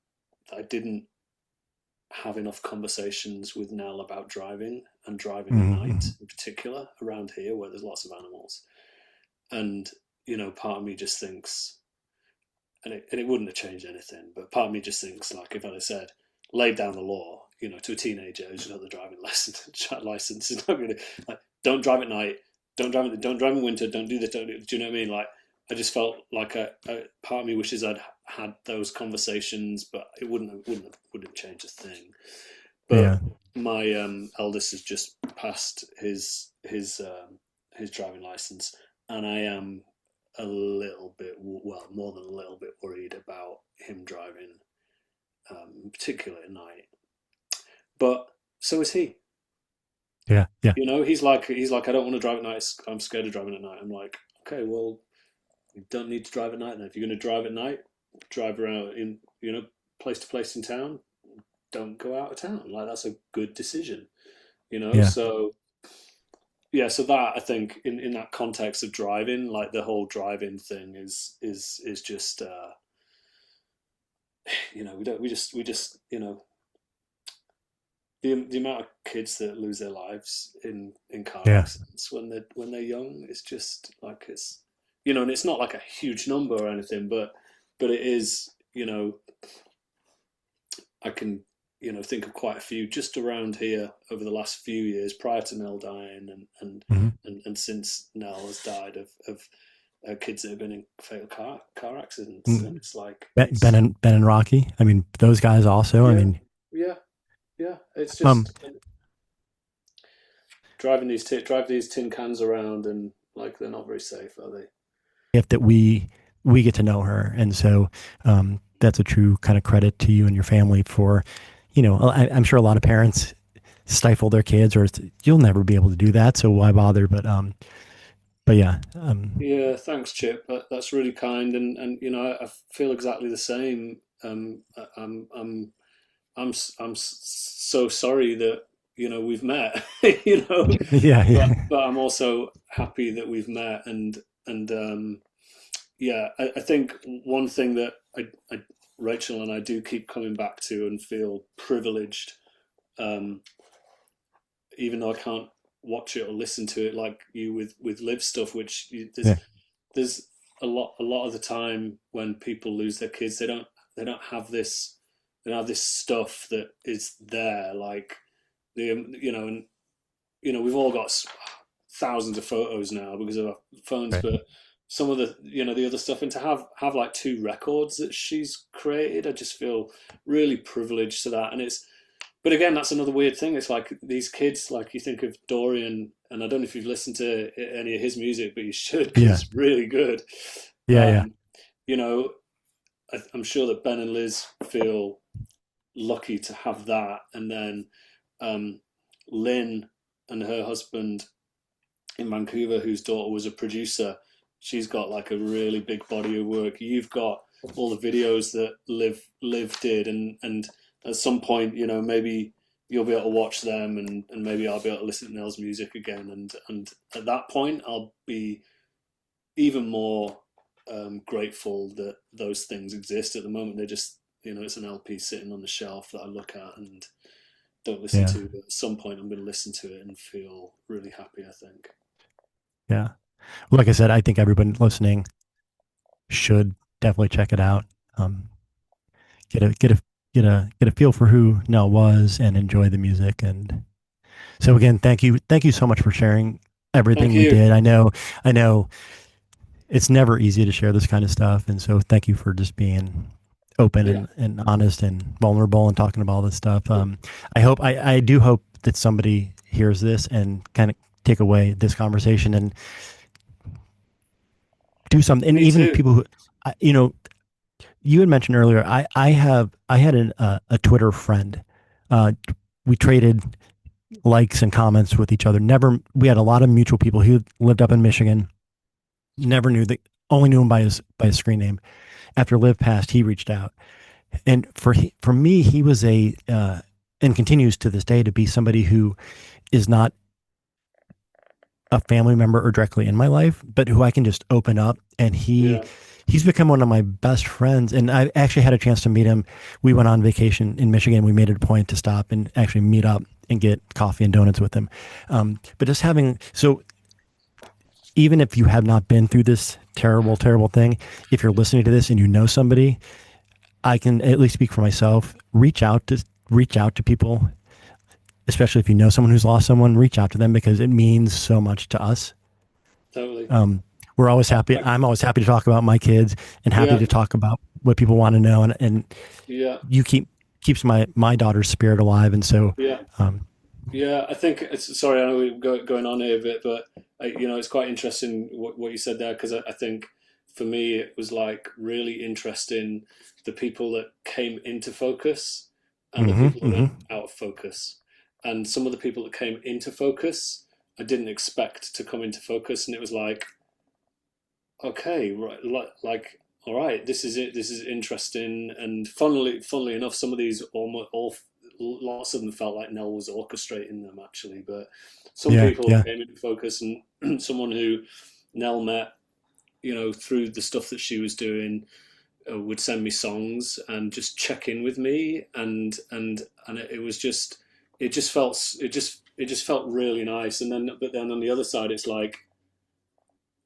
have enough conversations with Nell about driving and driving at night, Mm-hmm. in particular around here where there's lots of animals. And part of me just thinks, and it wouldn't have changed anything, but part of me just thinks like if I'd have said, laid down the law, to a teenager who's got the driving license is not going to like, don't drive at night, don't drive in winter, don't do this, don't do you know what I mean? Like I just felt like a part of me wishes I'd had those conversations, but it wouldn't change a thing. But Yeah, my eldest has just passed his driving license, and I am a little bit, well, more than a little bit worried about him driving, particularly at night. But so is he. yeah, yeah, He's like I don't want to drive at night. I'm scared of driving at night. I'm like, okay, well, you don't need to drive at night then. If you're going to drive at night, drive around in place to place in town. Don't go out of town. Like that's a good decision. yeah, So yeah, so that I think in that context of driving, like the whole driving thing is just we just the amount of kids that lose their lives in car yeah, accidents when they're young is just like and it's not like a huge number or anything, but it is. I can think of quite a few just around here over the last few years prior to Nell dying hmm and since Nell has died of kids that have been in fatal car accidents, and ben, it's like ben and Rocky. I mean, those guys also. I yeah, mean, yeah, yeah. It's um, just drive these tin cans around, and like they're not very safe, are they? if that we get to know her, and so that's a true kind of credit to you and your family for, I'm sure a lot of parents stifle their kids, or you'll never be able to do that, so why bother? But yeah, Yeah, thanks, Chip. That's really kind, and I feel exactly the same. I'm so sorry that we've met, yeah, but yeah, I'm also happy that we've met, and yeah, I think one thing that Rachel and I do keep coming back to and feel privileged, um, even though I can't watch it or listen to it like you with live stuff, which yeah, there's a lot of the time when people lose their kids, they don't have this stuff that is there, like and we've all got thousands of photos now because of our phones, right, but some of the other stuff, and to have like two records that she's created, I just feel really privileged to that. And it's but again, that's another weird thing. It's like these kids, like you think of Dorian, and I don't know if you've listened to any of his music, but you should because yeah, it's really good. yeah, yeah, um you know I'm sure that Ben and Liz feel lucky to have that. And then um, Lynn and her husband in Vancouver, whose daughter was a producer, she's got like a really big body of work. You've got all the videos that Liv did, and at some point, you know, maybe you'll be able to watch them, and maybe I'll be able to listen to Nell's music again, and at that point, I'll be even more grateful that those things exist. At the moment, they're just, you know, it's an LP sitting on the shelf that I look at and don't listen Yeah. to. But at some point, I'm going to listen to it and feel really happy, I think. Yeah. Like I said, I think everybody listening should definitely check it out. Um, get a feel for who Nell was and enjoy the music. And so again, thank you so much for sharing Thank everything we you. did. I know it's never easy to share this kind of stuff, and so thank you for just being open Yeah. and honest and vulnerable and talking about all this stuff. I do hope that somebody hears this and kind of take away this conversation and do something. And Me even too. people who, you know, you had mentioned earlier, I had a Twitter friend. Uh, we traded likes and comments with each other. Never, we had a lot of mutual people. He lived up in Michigan. Never knew that. Only knew him by his screen name. After Liv passed, he reached out, and for me, he was a and continues to this day to be somebody who is not a family member or directly in my life, but who I can just open up. And Yeah. he's become one of my best friends. And I actually had a chance to meet him. We went on vacation in Michigan. We made it a point to stop and actually meet up and get coffee and donuts with him. But just having so even if you have not been through this terrible, terrible thing, if you're listening to this and you know somebody, I can at least speak for myself. Reach out to people, especially if you know someone who's lost someone. Reach out to them because it means so much to us. Totally. Um, we're always happy. I, I'm always happy to talk about my kids and happy yeah. to talk about what people want to know. And Yeah. you keeps my daughter's spirit alive. And so, Yeah. um, Yeah, I think it's sorry, I know we're going on here a bit, but you know, it's quite interesting what you said there because I think for me it was like really interesting the people that came into focus and the mm-hmm, people that mm-hmm, went out of focus. And some of the people that came into focus, I didn't expect to come into focus, and it was like, okay, right, like, all right, this is it. This is interesting. And funnily enough, some of these all lots of them felt like Nell was orchestrating them actually. But some yeah, people yeah, came into focus, and someone who Nell met, you know, through the stuff that she was doing, would send me songs and just check in with me, and it was just it just felt really nice. And then but then on the other side, it's like,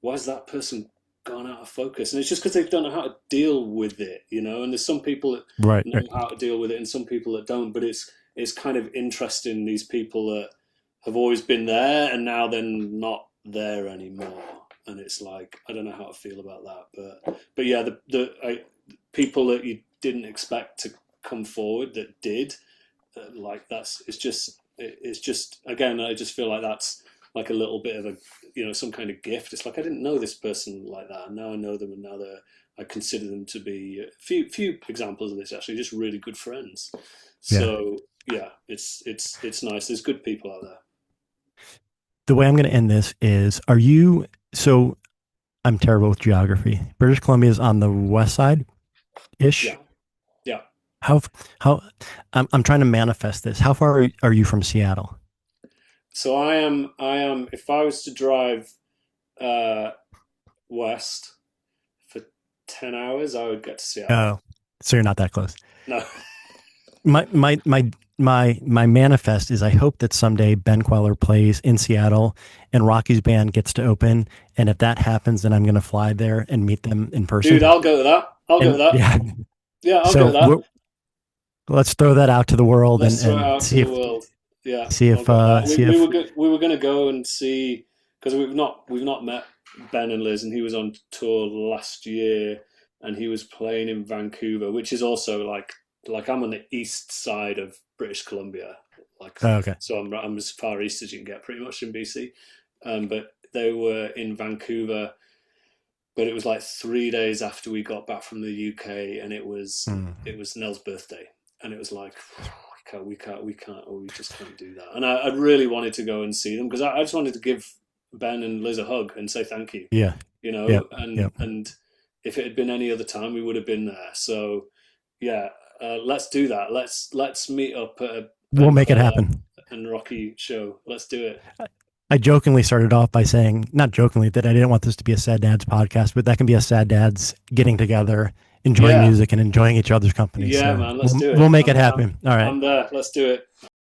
why's that person gone out of focus? And it's just because they don't know how to deal with it, you know. And there's some people that right, know right. how to deal with it, and some people that don't. But it's kind of interesting, these people that have always been there and now they're not there anymore. And it's like, I don't know how to feel about that, but yeah, people that you didn't expect to come forward that did, like that's it's just again, I just feel like that's like a little bit of a, you know, some kind of gift. It's like I didn't know this person like that, and now I know them, and now I consider them to be a few examples of this actually, just really good friends. Yeah. So yeah, it's nice. There's good people out there. The way I'm going to end this is: Are you so? I'm terrible with geography. British Columbia is on the west side ish. Yeah, yeah. How how I'm trying to manifest this. How far are you from Seattle? So I am. If I was to drive uh, west for 10 hours, I would get to Seattle. Oh, so you're not that close. No, My manifest is I hope that someday Ben Kweller plays in Seattle and Rocky's band gets to open. And if that happens, then I'm going to fly there and meet them in dude, person. I'll go to that. I'll go to And that. yeah, Yeah, I'll go to so that. let's throw that out to the world Let's throw it and out to the world. Yeah, I'll go to that. see We if, were we were going to go and see, because we've not met Ben and Liz, and he was on tour last year, and he was playing in Vancouver, which is also like I'm on the east side of British Columbia, like, oh, okay. so I'm as far east as you can get pretty much in BC. But they were in Vancouver, but it was like 3 days after we got back from the UK, and Hmm. it was Nell's birthday, and it was like, we just can't do that. And I really wanted to go and see them because I just wanted to give Ben and Liz a hug and say thank you. Yeah. Yep. Yep. and if it had been any other time, we would have been there. So yeah, let's do that. Let's meet up at a We'll Ben make it Kweller happen. and Rocky show. Let's do it. I jokingly started off by saying, not jokingly, that I didn't want this to be a sad dads podcast, but that can be a sad dads getting together, enjoying Yeah, music, and enjoying each other's company. yeah, So man. Let's do we'll it. make it happen. All right. I'm there. Let's do it.